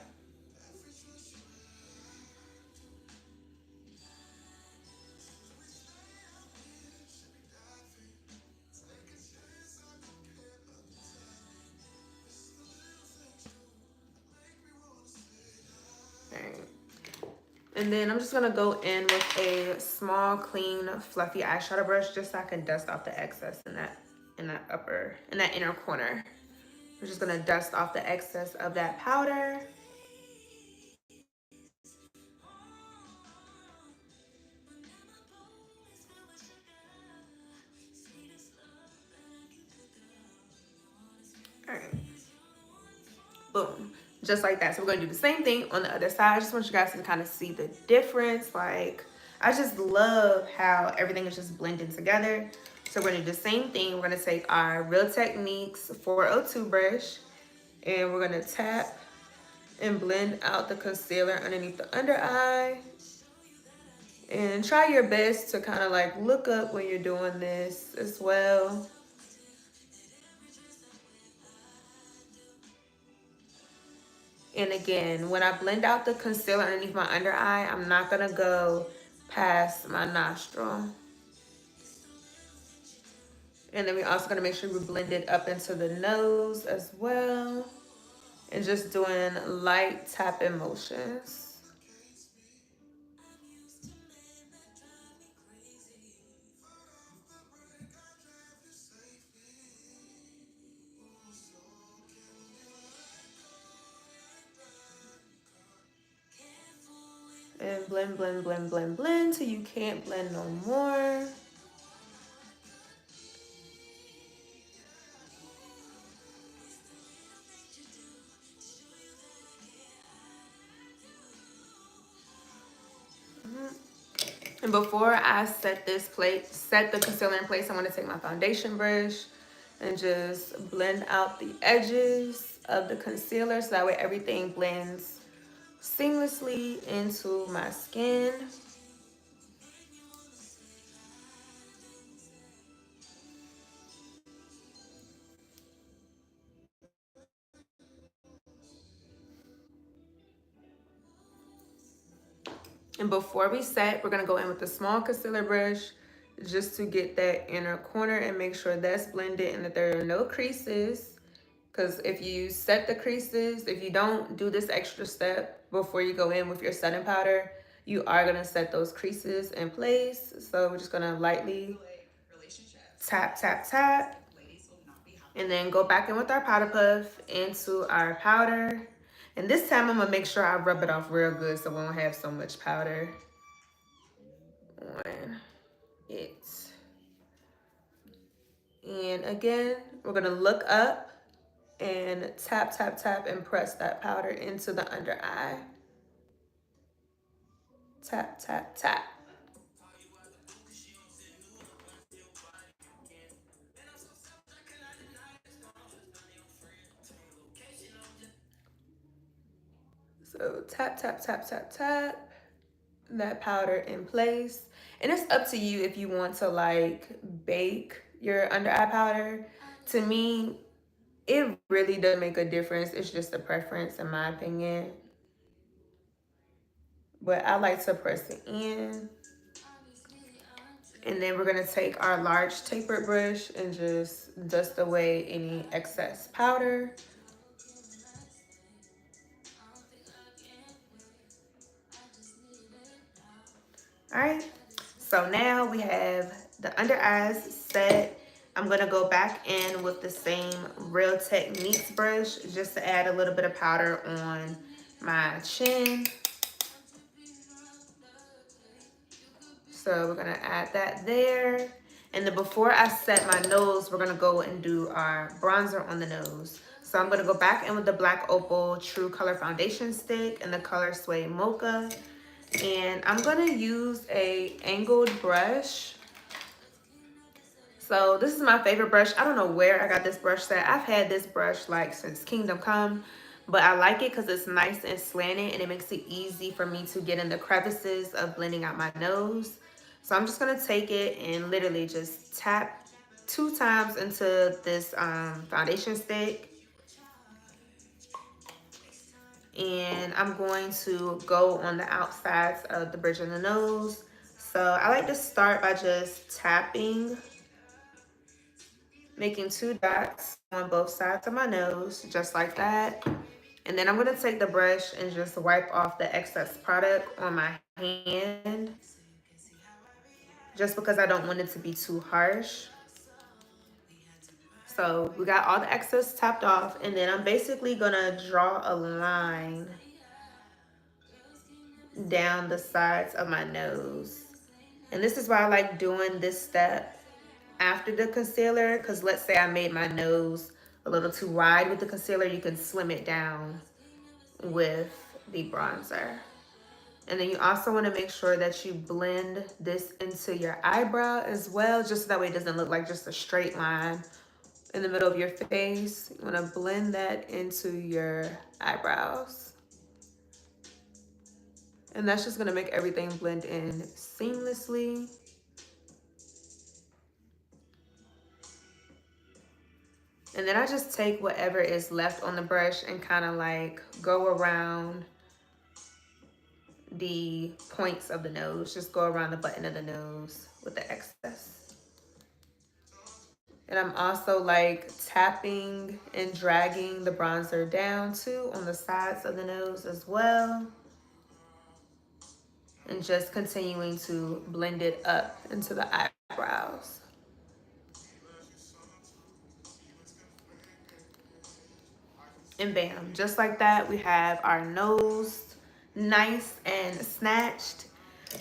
Okay. And then I'm just gonna go in with a small, clean, fluffy eyeshadow brush just so I can dust off the excess in that inner corner. I'm just gonna dust off the excess of that powder. All right. Boom. just like that. So we're gonna do the same thing on the other side. I just want you guys to kind of see the difference. Like, I just love how everything is just blending together. So we're gonna do the same thing. We're gonna take our Real Techniques 402 brush and we're gonna tap and blend out the concealer underneath the under eye. And try your best to kind of like look up when you're doing this as well. And again, when I blend out the concealer underneath my under eye, I'm not gonna go past my nostril. And then we're also gonna make sure we blend it up into the nose as well. And just doing light tapping motions. And blend, blend, blend, blend, blend till you can't blend no more. And before I set the concealer in place, I'm gonna take my foundation brush and just blend out the edges of the concealer so that way everything blends seamlessly into my skin. And before we set, we're gonna go in with the small concealer brush just to get that inner corner and make sure that's blended and that there are no creases. Because if you set the creases, if you don't do this extra step before you go in with your setting powder, you are gonna set those creases in place. So we're just gonna lightly tap, tap, tap. And then go back in with our powder puff into our powder. And this time I'm gonna make sure I rub it off real good so we won't have so much powder on it. And again, we're gonna look up and tap, tap, tap and press that powder into the under eye. Tap, tap, tap. So tap, tap, tap, tap, tap that powder in place. And it's up to you if you want to like bake your under eye powder. To me, it really doesn't make a difference. It's just a preference in my opinion. But I like to press it in. And then we're gonna take our large tapered brush and just dust away any excess powder. All right, so now we have the under eyes set. I'm gonna go back in with the same Real Techniques brush just to add a little bit of powder on my chin. So we're gonna add that there. And then before I set my nose, we're gonna go and do our bronzer on the nose. So I'm gonna go back in with the Black Opal True Color Foundation Stick in the color Suede Mocha. And I'm gonna use a angled brush. So this is my favorite brush. I don't know where I got this brush set. I've had this brush like since Kingdom Come, but I like it because it's nice and slanted and it makes it easy for me to get in the crevices of blending out my nose. So I'm just gonna take it and literally just tap 2 times into this foundation stick. And I'm going to go on the outsides of the bridge of the nose. So I like to start by just tapping, making 2 dots on both sides of my nose, just like that. And then I'm gonna take the brush and just wipe off the excess product on my hand, just because I don't want it to be too harsh. So we got all the excess tapped off, and then I'm basically gonna draw a line down the sides of my nose. And this is why I like doing this step after the concealer, because let's say I made my nose a little too wide with the concealer, you can slim it down with the bronzer. And then you also want to make sure that you blend this into your eyebrow as well, just so that way it doesn't look like just a straight line in the middle of your face. You want to blend that into your eyebrows. And that's just going to make everything blend in seamlessly. And then I just take whatever is left on the brush and kind of like go around the points of the nose. Just go around the button of the nose with the excess. And I'm also like tapping and dragging the bronzer down too on the sides of the nose as well. And just continuing to blend it up into the eyebrows. And bam, just like that, we have our nose nice and snatched.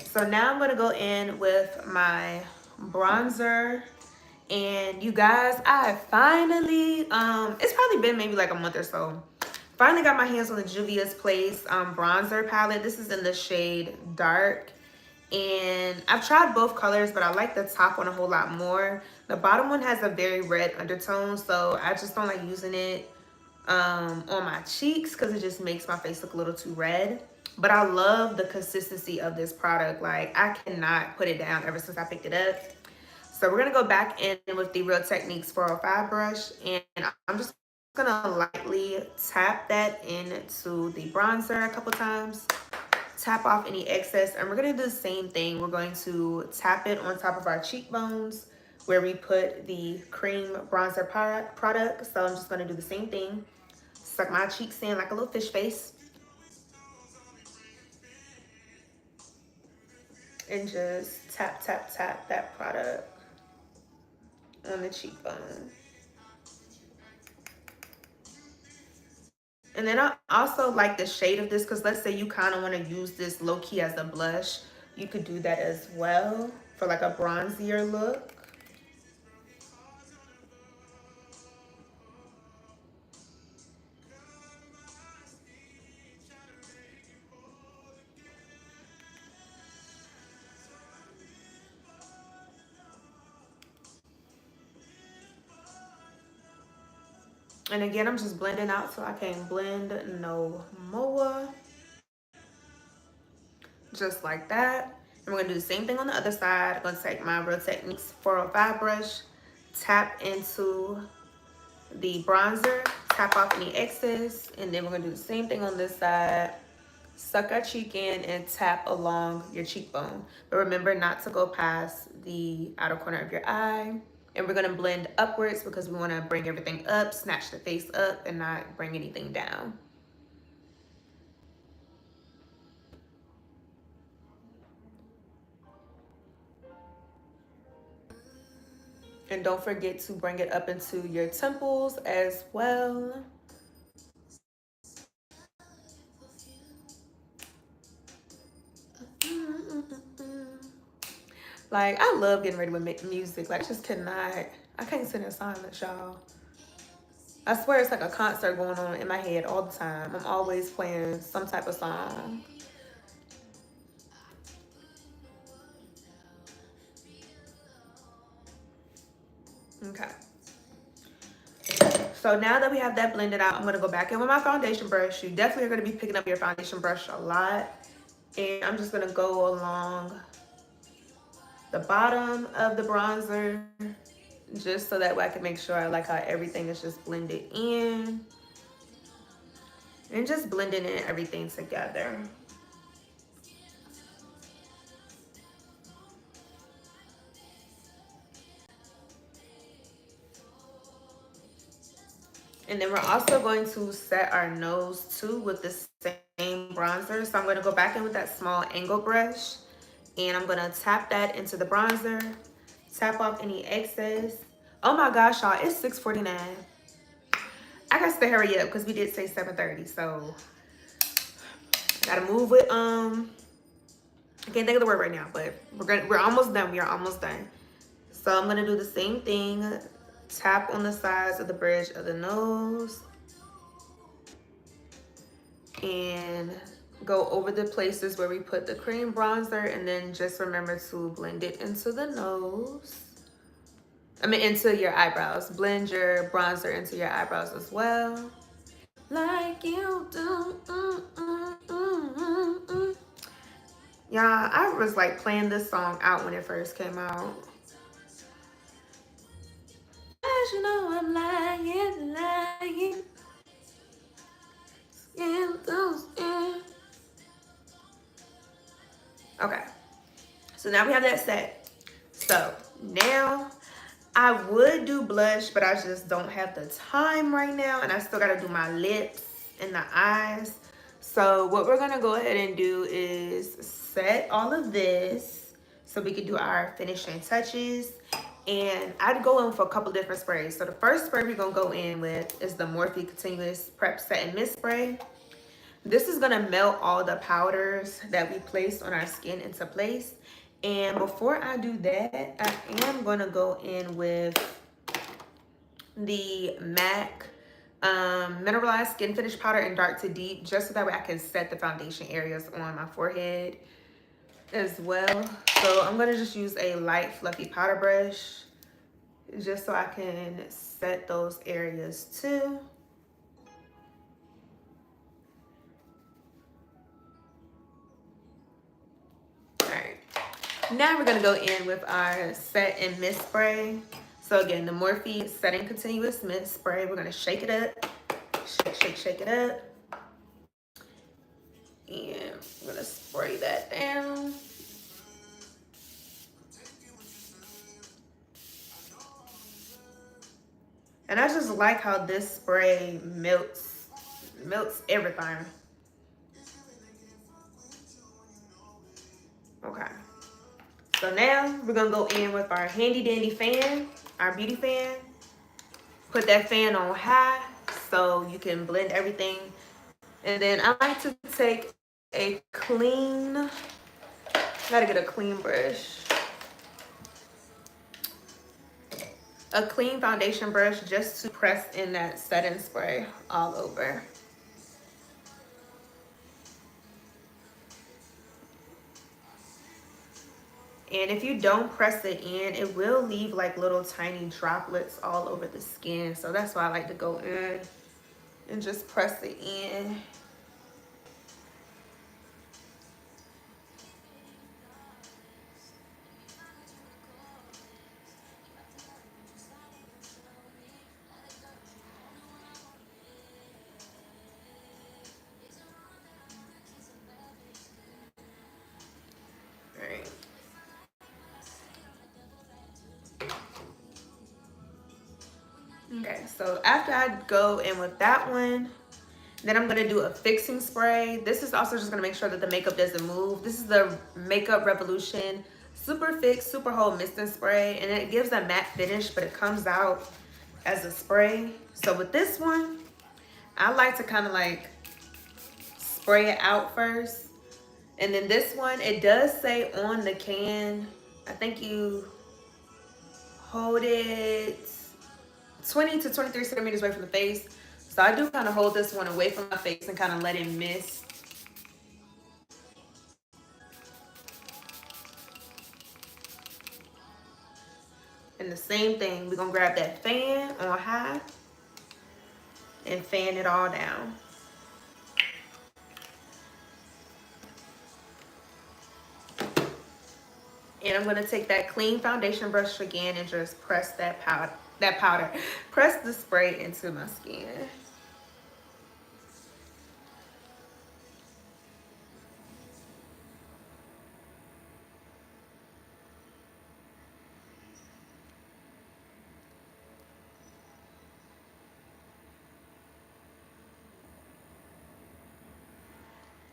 So now I'm gonna go in with my bronzer. And you guys, I finally, it's probably been maybe like a month or so. Finally got my hands on the Juvia's Place bronzer palette. This is in the shade Dark. And I've tried both colors, but I like the top one a whole lot more. The bottom one has a very red undertone, so I just don't like using it on my cheeks because it just makes my face look a little too red. But I love the consistency of this product. Like, I cannot put it down ever since I picked it up. So we're gonna go back in with the Real Techniques 405 brush, and I'm just gonna lightly tap that into the bronzer a couple times. Tap off any excess, and we're gonna do the same thing. We're going to tap it on top of our cheekbones where we put the cream bronzer product. So I'm just gonna do the same thing. Suck my cheeks in like a little fish face. And just tap, tap, tap that product on the cheekbone. And then I also like the shade of this, because let's say you kind of want to use this low-key as a blush. You could do that as well for like a bronzier look. And again, I'm just blending out so I can blend no more. Just like that. And we're going to do the same thing on the other side. I'm going to take my Real Techniques 405 brush, tap into the bronzer, tap off any excess, and then we're going to do the same thing on this side. Suck our cheek in and tap along your cheekbone. But remember not to go past the outer corner of your eye. And we're gonna blend upwards because we wanna bring everything up, snatch the face up, and not bring anything down. And don't forget to bring it up into your temples as well. Like, I love getting ready with music. Like, I just cannot, I can't sit in silence, y'all. I swear it's like a concert going on in my head all the time. I'm always playing some type of song. Okay. So now that we have that blended out, I'm going to go back in with my foundation brush. You definitely are going to be picking up your foundation brush a lot. And I'm just going to go along the bottom of the bronzer, just so that way I can make sure I like how everything is just blended in. And just blending in everything together. And then we're also going to set our nose too with the same bronzer. So I'm going to go back in with that small angle brush, and I'm going to tap that into the bronzer, tap off any excess. Oh my gosh, y'all, it's 6:49. I got to hurry up because we did say 7:30. So I got to move with, I can't think of the word right now, but we're almost done. We are almost done. So I'm going to do the same thing. Tap on the sides of the bridge of the nose. and go over the places where we put the cream bronzer, and then just remember to blend it into the nose. Into your eyebrows. Blend your bronzer into your eyebrows as well. Like you do. Y'all, I was like playing this song out when it first came out. As you know, I'm lying. Okay, so now we have that set. So now I would do blush, but I just don't have the time right now, and I still gotta do my lips and the eyes. So what we're gonna go ahead and do is set all of this so we can do our finishing touches. And I'd go in for a couple different sprays. So the first spray we're gonna go in with is the Morphe Continuous Prep Set and Mist Spray. This is gonna melt all the powders that we placed on our skin into place. And before I do that, I am gonna go in with the MAC Mineralized Skin Finish Powder in Dark to Deep, just so that way I can set the foundation areas on my forehead as well. So I'm gonna just use a light fluffy powder brush just so I can set those areas too. Now we're gonna go in with our set and mist spray. So again, the Morphe Setting Continuous Mist Spray. We're gonna shake it up, shake it up. And we're gonna spray that down. And I just like how this spray melts everything. Okay. So now we're gonna go in with our handy dandy fan, our beauty fan. Put that fan on high so you can blend everything. And then I like to take a clean, gotta get a clean brush. A clean foundation brush just to press in that setting spray all over. And if you don't press it in, it will leave like little tiny droplets all over the skin. So that's why I like to go in and just press it in. Okay, so after I go in with that one, then I'm gonna do a fixing spray. This is also just gonna make sure that the makeup doesn't move. This is the Makeup Revolution Super Fix Super Hold Misting Spray, and it gives a matte finish, but it comes out as a spray. So with this one, I like to kind of like spray it out first. And then this one, it does say on the can, I think you hold it 20 to 23 centimeters away from the face. So I do kind of hold this one away from my face and kind of let it mist. And the same thing, we're gonna grab that fan on high and fan it all down. And I'm gonna take that clean foundation brush again and just press that powder, press the spray into my skin.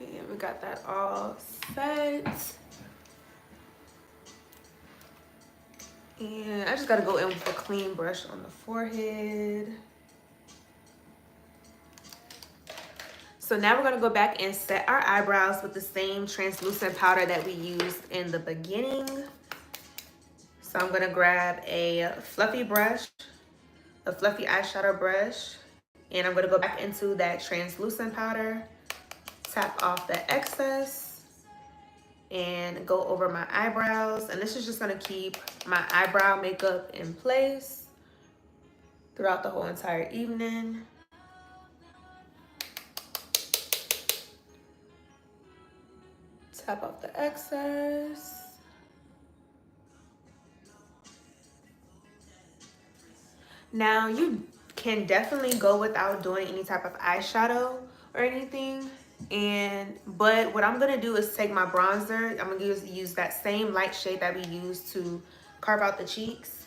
And we got that all set. And I just gotta go in with a clean brush on the forehead. So now we're gonna go back and set our eyebrows with the same translucent powder that we used in the beginning. So I'm gonna grab a fluffy brush, a fluffy eyeshadow brush, and I'm gonna go back into that translucent powder Tap off the excess and go over my eyebrows. And this is just gonna keep my eyebrow makeup in place throughout the whole entire evening. Tap off the excess. Now you can definitely go without doing any type of eyeshadow or anything. But what I'm gonna do is take my bronzer. I'm gonna use that same light shade that we used to carve out the cheeks.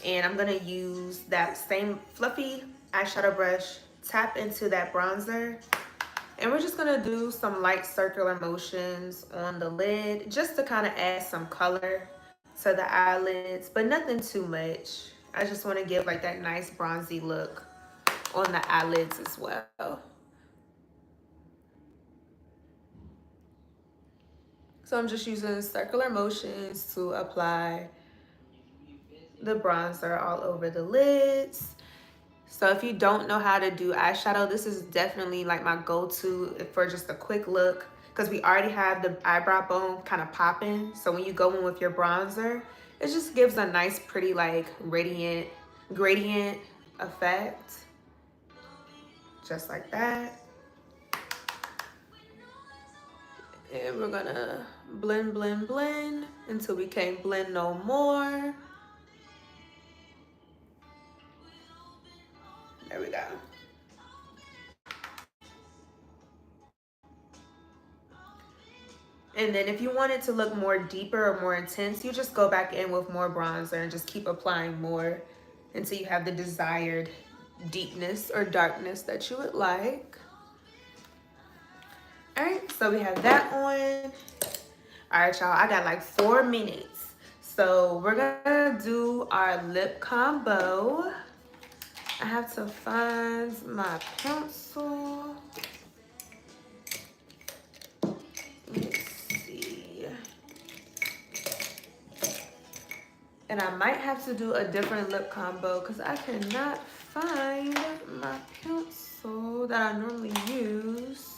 And I'm gonna use that same fluffy eyeshadow brush, tap into that bronzer. And we're just gonna do some light circular motions on the lid just to kind of add some color to the eyelids, but nothing too much. I just wanna give like that nice bronzy look on the eyelids as well. So I'm just using circular motions to apply the bronzer all over the lids. So if you don't know how to do eyeshadow, this is definitely like my go-to for just a quick look, because we already have the eyebrow bone kind of popping. So when you go in with your bronzer, it just gives a nice, pretty, like radiant gradient effect. Just like that. And we're gonna blend, blend, blend until we can't blend no more. There we go. And then if you want it to look more deeper or more intense, you just go back in with more bronzer and just keep applying more until you have the desired deepness or darkness that you would like. All right, so we have that on. All right, y'all, I got like 4 minutes. So we're gonna do our lip combo. I have to find my pencil. Let's see. And I might have to do a different lip combo because I cannot find my pencil that I normally use.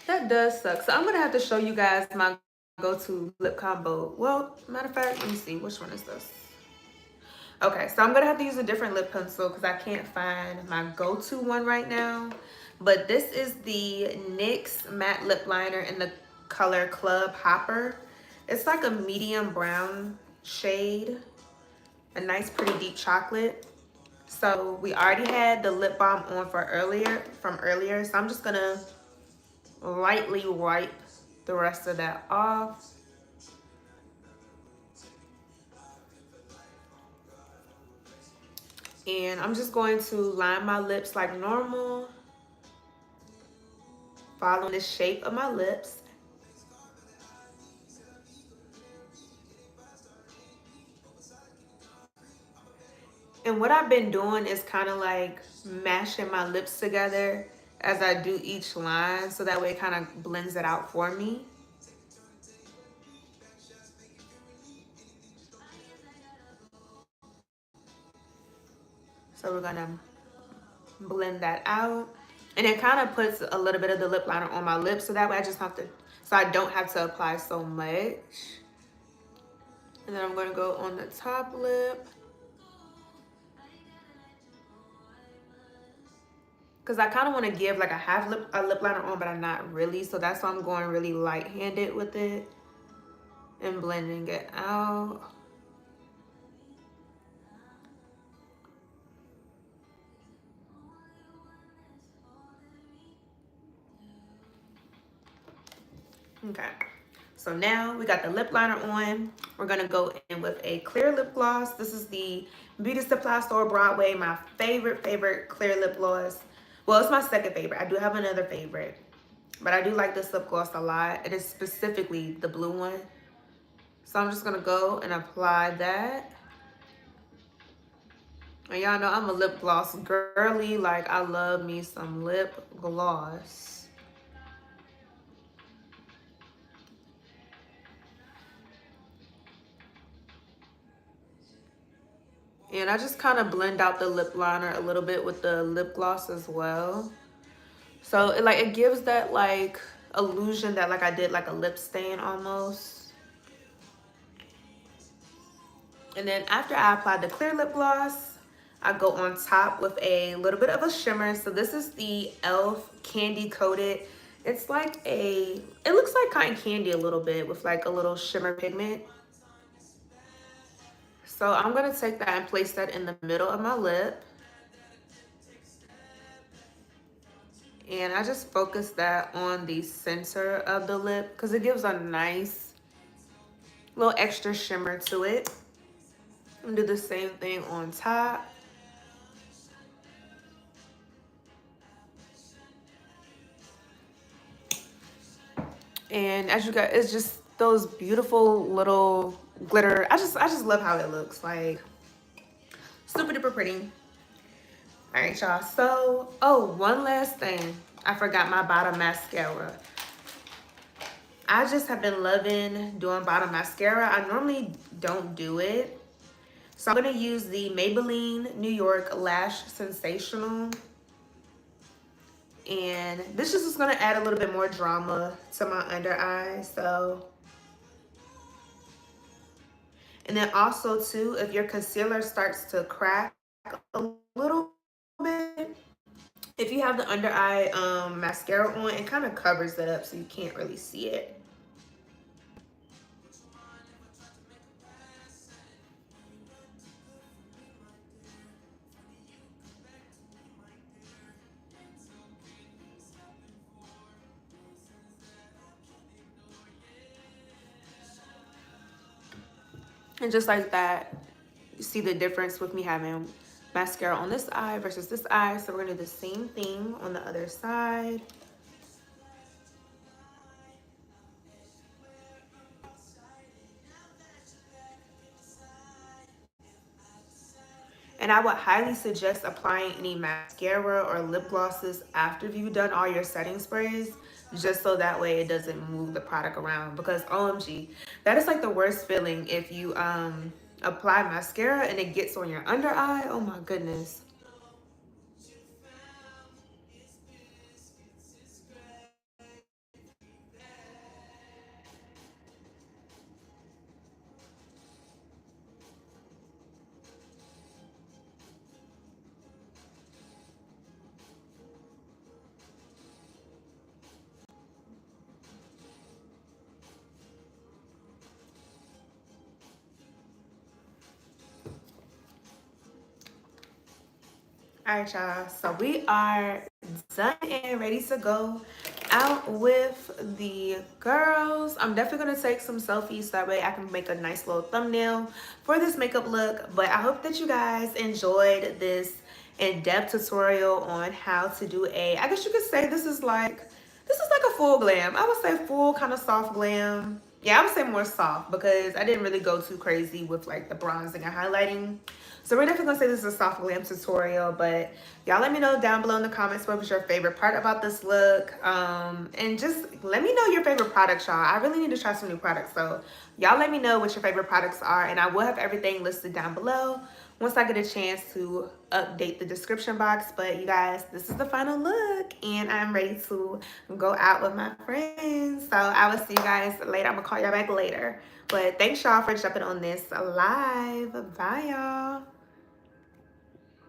That does suck. So I'm gonna have to show you guys my go-to lip combo. Well, matter of fact, let me see, which one is this? Okay, so I'm gonna have to use a different lip pencil because I can't find my go-to one right now. But this is the NYX matte lip liner in the color Club Hopper. It's like a medium brown shade, a nice pretty deep chocolate. So we already had the lip balm on from earlier. So I'm just gonna lightly wipe the rest of that off. And I'm just going to line my lips like normal, following the shape of my lips. And what I've been doing is kind of like mashing my lips together as I do each line, so that way it kind of blends it out for me. So we're gonna blend that out. And it kind of puts a little bit of the lip liner on my lips, so that way so I don't have to apply so much. And then I'm gonna go on the top lip. Because I kind of want to give like a lip liner on, but I'm not really. So that's why I'm going really light-handed with it and blending it out. Okay, so now we got the lip liner on. We're gonna go in with a clear lip gloss. This is the Beauty Supply Store Broadway, my favorite clear lip gloss. Well, it's my second favorite. I do have another favorite, but I do like this lip gloss a lot. It is specifically the blue one. So I'm just gonna go and apply that. And y'all know I'm a lip gloss girly. Like, I love me some lip gloss. And I just kind of blend out the lip liner a little bit with the lip gloss as well. So it gives that like illusion that like I did like a lip stain almost. And then after I apply the clear lip gloss, I go on top with a little bit of a shimmer. So this is the e.l.f. Candy Coated. It's like it looks like cotton candy a little bit with like a little shimmer pigment. So I'm gonna take that and place that in the middle of my lip. And I just focus that on the center of the lip because it gives a nice little extra shimmer to it. I'm gonna do the same thing on top. And as you guys, it's just those beautiful little glitter. I just love how it looks, like super duper pretty. All right, y'all. So, oh, one last thing. I forgot my bottom mascara. I just have been loving doing bottom mascara. I normally don't do it. So I'm gonna use the Maybelline New York Lash Sensational. And this just is gonna add a little bit more drama to my under eye, so. And then also too, if your concealer starts to crack a little bit, if you have the under eye mascara on, it kind of covers it up so you can't really see it. And just like that, you see the difference with me having mascara on this eye versus this eye. So we're gonna do the same thing on the other side. And I would highly suggest applying any mascara or lip glosses after you've done all your setting sprays, just so that way it doesn't move the product around. Because OMG, that is like the worst feeling if you apply mascara and it gets on your under eye. Oh my goodness. All right, y'all. So we are done and ready to go out with the girls. I'm definitely gonna take some selfies that way I can make a nice little thumbnail for this makeup look. But I hope that you guys enjoyed this in-depth tutorial on how to do I guess you could say this is like a full glam. I would say full kind of soft glam. Yeah, I would say more soft because I didn't really go too crazy with like the bronzing and highlighting. So we're definitely gonna say this is a soft glam tutorial, but y'all let me know down below in the comments what was your favorite part about this look. And just let me know your favorite products, y'all. I really need to try some new products. So y'all let me know what your favorite products are, and I will have everything listed down below once I get a chance to update the description box. But you guys, this is the final look and I'm ready to go out with my friends. So I will see you guys later. I'm gonna call y'all back later. But thanks y'all for jumping on this live. Bye y'all.